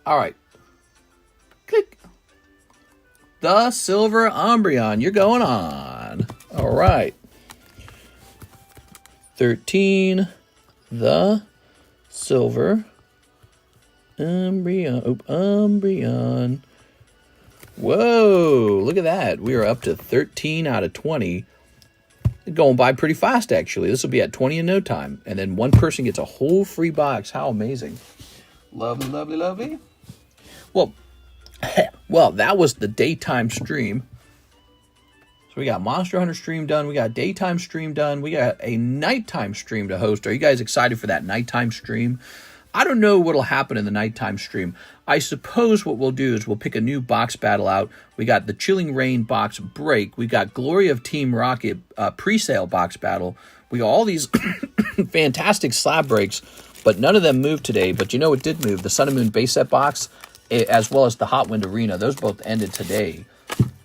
All right. Click. The Silver Umbreon. You're going on. All right. 13. The Silver Umbreon. Whoa. Look at that. We are up to 13 out of 20. Going by pretty fast, actually. This will be at 20 in no time. And then one person gets a whole free box. How amazing. Lovely, lovely, lovely. Well, that was the daytime stream. So we got Monster Hunter stream done. We got daytime stream done. We got a nighttime stream to host. Are you guys excited for that nighttime stream? I don't know what'll happen in the nighttime stream. I suppose what we'll do is we'll pick a new box battle out. We got the Chilling Rain box break. We got Glory of Team Rocket pre-sale box battle. We got all these fantastic slab breaks, but none of them moved today. But you know what did move? The Sun and Moon base set box, as well as the Hot Wind Arena. Those both ended today.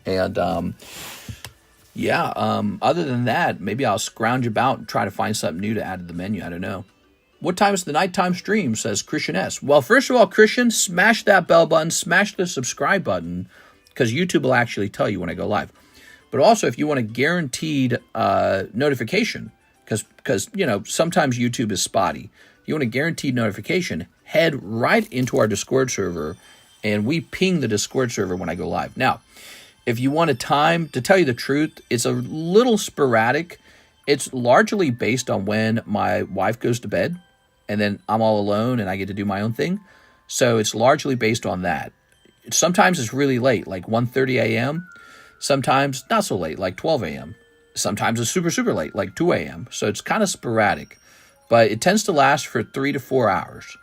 And other than that, maybe I'll scrounge about and try to find something new to add to the menu. I don't know. What time is the nighttime stream, says Christian S. Well, first of all, Christian, smash that bell button, smash the subscribe button, because YouTube will actually tell you when I go live. But also, if you want a guaranteed notification, because you know, sometimes YouTube is spotty. If you want a guaranteed notification, head right into our Discord server, and we ping the Discord server when I go live. Now, if you want a time, to tell you the truth, it's a little sporadic. It's largely based on when my wife goes to bed, and then I'm all alone and I get to do my own thing. So it's largely based on that. Sometimes it's really late, like 1:30 a.m. Sometimes not so late, like 12 a.m. Sometimes it's super, super late, like 2 a.m. So it's kind of sporadic. But it tends to last for 3 to 4 hours.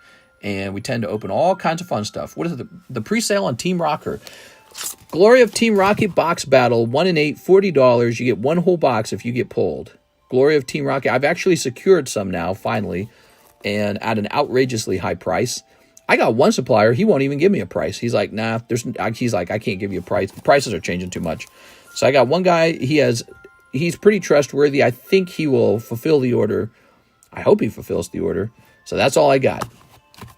And we tend to open all kinds of fun stuff. What is the pre-sale on Team Rocker? Glory of Team Rocket box battle, 1 in 8, $40. You get one whole box if you get pulled. Glory of Team Rocket. I've actually secured some now, finally, and at an outrageously high price. I got one supplier. He won't even give me a price. He's like, nah, he's like, I can't give you a price. The prices are changing too much. So I got one guy. He's pretty trustworthy. I think he will fulfill the order. I hope he fulfills the order. So that's all I got.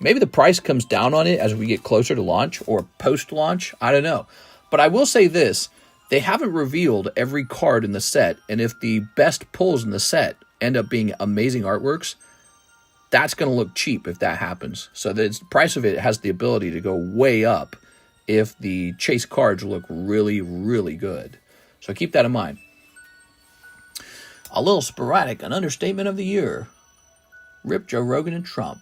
Maybe the price comes down on it as we get closer to launch or post-launch. I don't know. But I will say this. They haven't revealed every card in the set, and if the best pulls in the set end up being amazing artworks, that's going to look cheap if that happens. So the price of it has the ability to go way up if the chase cards look really, really good. So keep that in mind. A little sporadic, an understatement of the year. Rip Joe Rogan and Trump.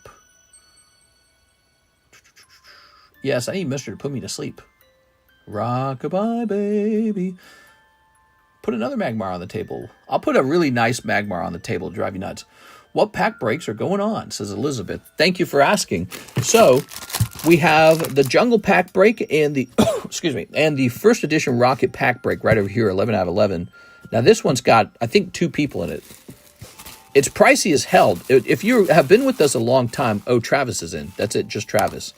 Yes, I need Mister to put me to sleep. Rockabye, baby. Put another Magmar on the table. I'll put a really nice Magmar on the table to drive you nuts. What pack breaks are going on, says Elizabeth. Thank you for asking. So, we have the Jungle pack break and the and the first edition Rocket pack break right over here, 11 out of 11. Now, this one's got, I think, 2 people in it. It's pricey as hell. If you have been with us a long time, Travis is in. That's it, just Travis.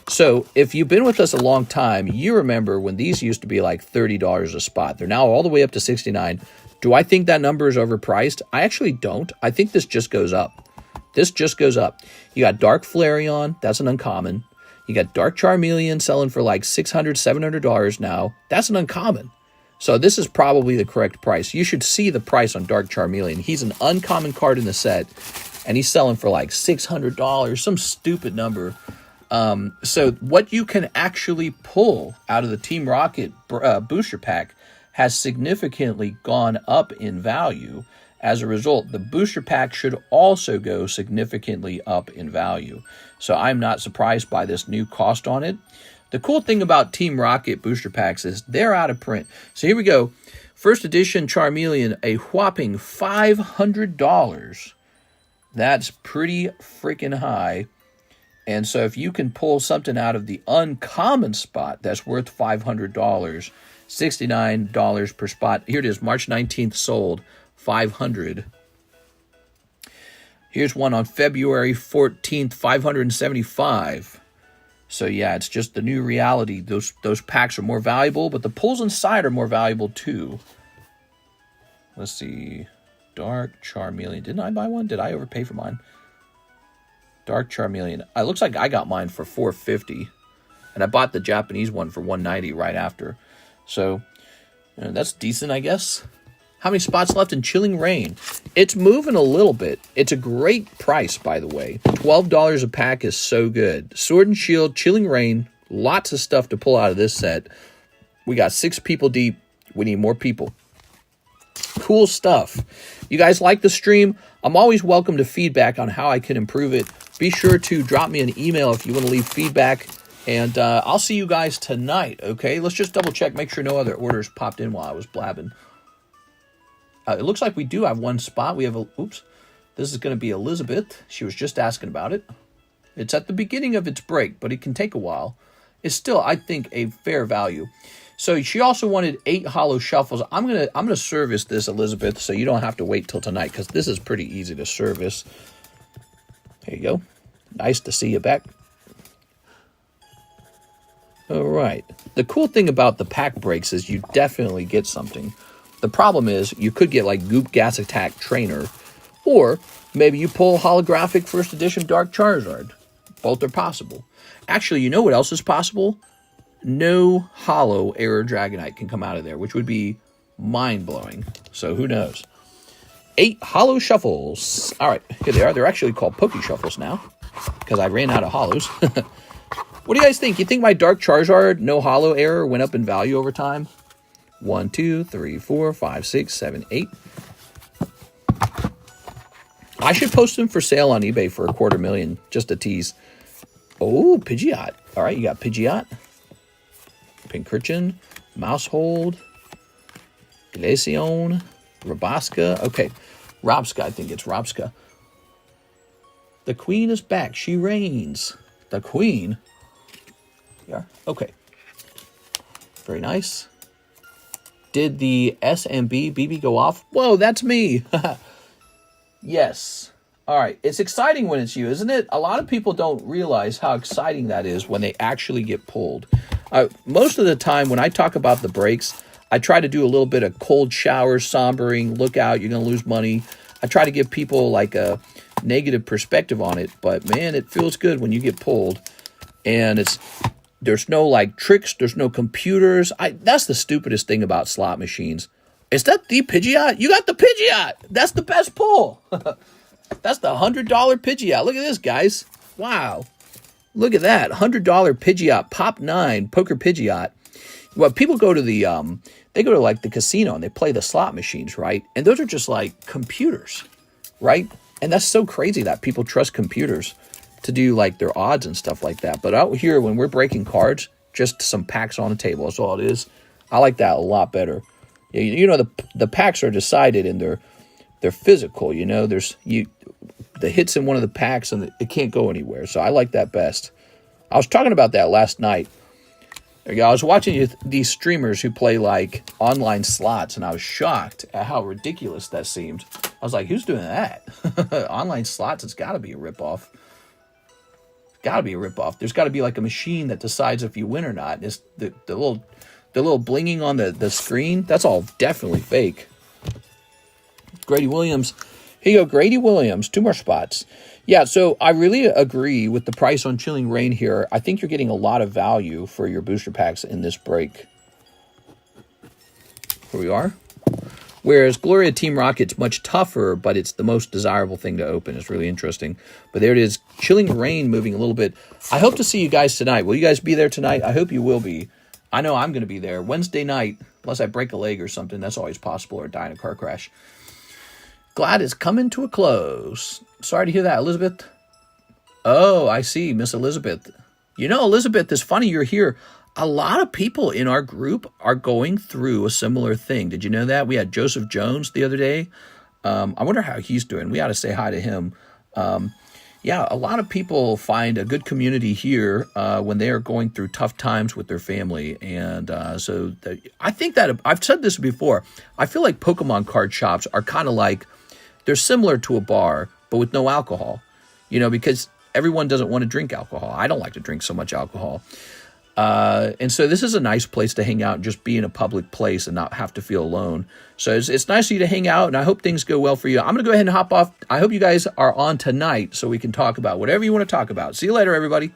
So if you've been with us a long time, you remember when these used to be like $30 a spot. They're now all the way up to $69. Do I think that number is overpriced? I actually don't. I think this just goes up. This just goes up. You got Dark Flareon. That's an uncommon. You got Dark Charmeleon selling for like $600, $700 now. That's an uncommon. So this is probably the correct price. You should see the price on Dark Charmeleon. He's an uncommon card in the set, and he's selling for like $600, some stupid number. So what you can actually pull out of the Team Rocket booster pack has significantly gone up in value. As a result, the booster pack should also go significantly up in value. So I'm not surprised by this new cost on it. The cool thing about Team Rocket booster packs is they're out of print. So here we go. First edition Charmeleon, a whopping $500. That's pretty freaking high. And so if you can pull something out of the uncommon spot that's worth $500, $69 per spot. Here it is, March 19th sold, $500. Here's one on February 14th, $575. So yeah, it's just the new reality. Those packs are more valuable, but the pulls inside are more valuable too. Let's see. Dark Charmeleon. Didn't I buy one? Did I overpay for mine? Dark Charmeleon. It looks like I got mine for $450. And I bought the Japanese one for $190 right after. So that's decent, I guess. How many spots left in Chilling Reign? It's moving a little bit. It's a great price, by the way. $12 a pack is so good. Sword and Shield, Chilling Reign, lots of stuff to pull out of this set. We got 6 people deep. We need more people. Cool stuff. You guys like the stream? I'm always welcome to feedback on how I can improve it. Be sure to drop me an email if you want to leave feedback. And I'll see you guys tonight, okay? Let's just double check, make sure no other orders popped in while I was blabbing. It looks like we do have one spot. We have a, oops, this is going to be Elizabeth. She was just asking about it. It's at the beginning of its break, but it can take a while. It's still, I think, a fair value. So she also wanted 8 hollow shuffles. I'm gonna service this, Elizabeth, so you don't have to wait till tonight, because this is pretty easy to service. There you go. Nice to see you back. All right. The cool thing about the pack breaks is you definitely get something. The problem is you could get like Goop Gas Attack Trainer, or maybe you pull holographic first edition Dark Charizard. Both are possible. Actually, you know what else is possible? No hollow Error Dragonite can come out of there, which would be mind-blowing. So who knows? 8 hollow shuffles. All right, here they are. They're actually called Poke Shuffles now, because I ran out of hollows. What do you guys think? You think my Dark Charizard, no hollow error, went up in value over time? 1, 2, 3, 4, 5, 6, 7, 8. I should post them for sale on eBay for $250,000, just a tease. Oh, Pidgeot. All right, you got Pidgeot, Pincurchin, Mousehold, Glaceon, Rabaska. Okay, Robska, I think it's Robska. The Queen is back. She reigns. The Queen? Yeah, okay. Very nice. Did the SMB BB go off? Whoa, that's me. Yes. All right. It's exciting when it's you, isn't it? A lot of people don't realize how exciting that is when they actually get pulled. Most of the time when I talk about the breaks, I try to do a little bit of cold shower, sombering, look out, you're going to lose money. I try to give people like a negative perspective on it, but man, it feels good when you get pulled. And there's no like tricks, there's no computers. That's the stupidest thing about slot machines. Is that the Pidgeot? You got the Pidgeot. That's the best pull. That's the $100 Pidgeot. Look at this, guys. Wow. Look at that. $100 Pidgeot, Pop 9, Poker Pidgeot. Well, people go to they go to like the casino and they play the slot machines, right? And those are just like computers, right? And that's so crazy that people trust computers to do like their odds and stuff like that. But out here, when we're breaking cards, just some packs on the table. That's all it is. I like that a lot better. You know, the packs are decided and they're physical. You know, there's the hits in one of the packs and it can't go anywhere. So I like that best. I was talking about that last night. There you go. I was watching these streamers who play like online slots, and I was shocked at how ridiculous that seemed. I was like, who's doing that? Online slots, it's got to be a ripoff. Got to be a ripoff. There's got to be like a machine that decides if you win or not. It's the little blinging on the screen. That's all definitely fake. Grady Williams. Here you go, Grady Williams. 2 more spots. Yeah, so I really agree with the price on Chilling Reign here. I think you're getting a lot of value for your booster packs in this break. Here we are. Whereas Gloria Team Rocket's much tougher, but it's the most desirable thing to open. It's really interesting. But there it is. Chilling Reign moving a little bit. I hope to see you guys tonight. Will you guys be there tonight? I hope you will be. I know I'm going to be there. Wednesday night, unless I break a leg or something. That's always possible, or die in a car crash. Glad it's coming to a close. Sorry to hear that, Elizabeth. Oh, I see, Miss Elizabeth. You know, Elizabeth, it's funny you're here. A lot of people in our group are going through a similar thing. Did you know that? We had Joseph Jones the other day. I wonder how he's doing. We ought to say hi to him. Yeah, a lot of people find a good community here when they are going through tough times with their family. And I think that, I've said this before, I feel like Pokemon card shops are kind of like, they're similar to a bar, but with no alcohol, you know, because everyone doesn't want to drink alcohol. I don't like to drink so much alcohol. And so this is a nice place to hang out and just be in a public place and not have to feel alone. So it's nice for you to hang out, and I hope things go well for you. I'm going to go ahead and hop off. I hope you guys are on tonight so we can talk about whatever you want to talk about. See you later, everybody.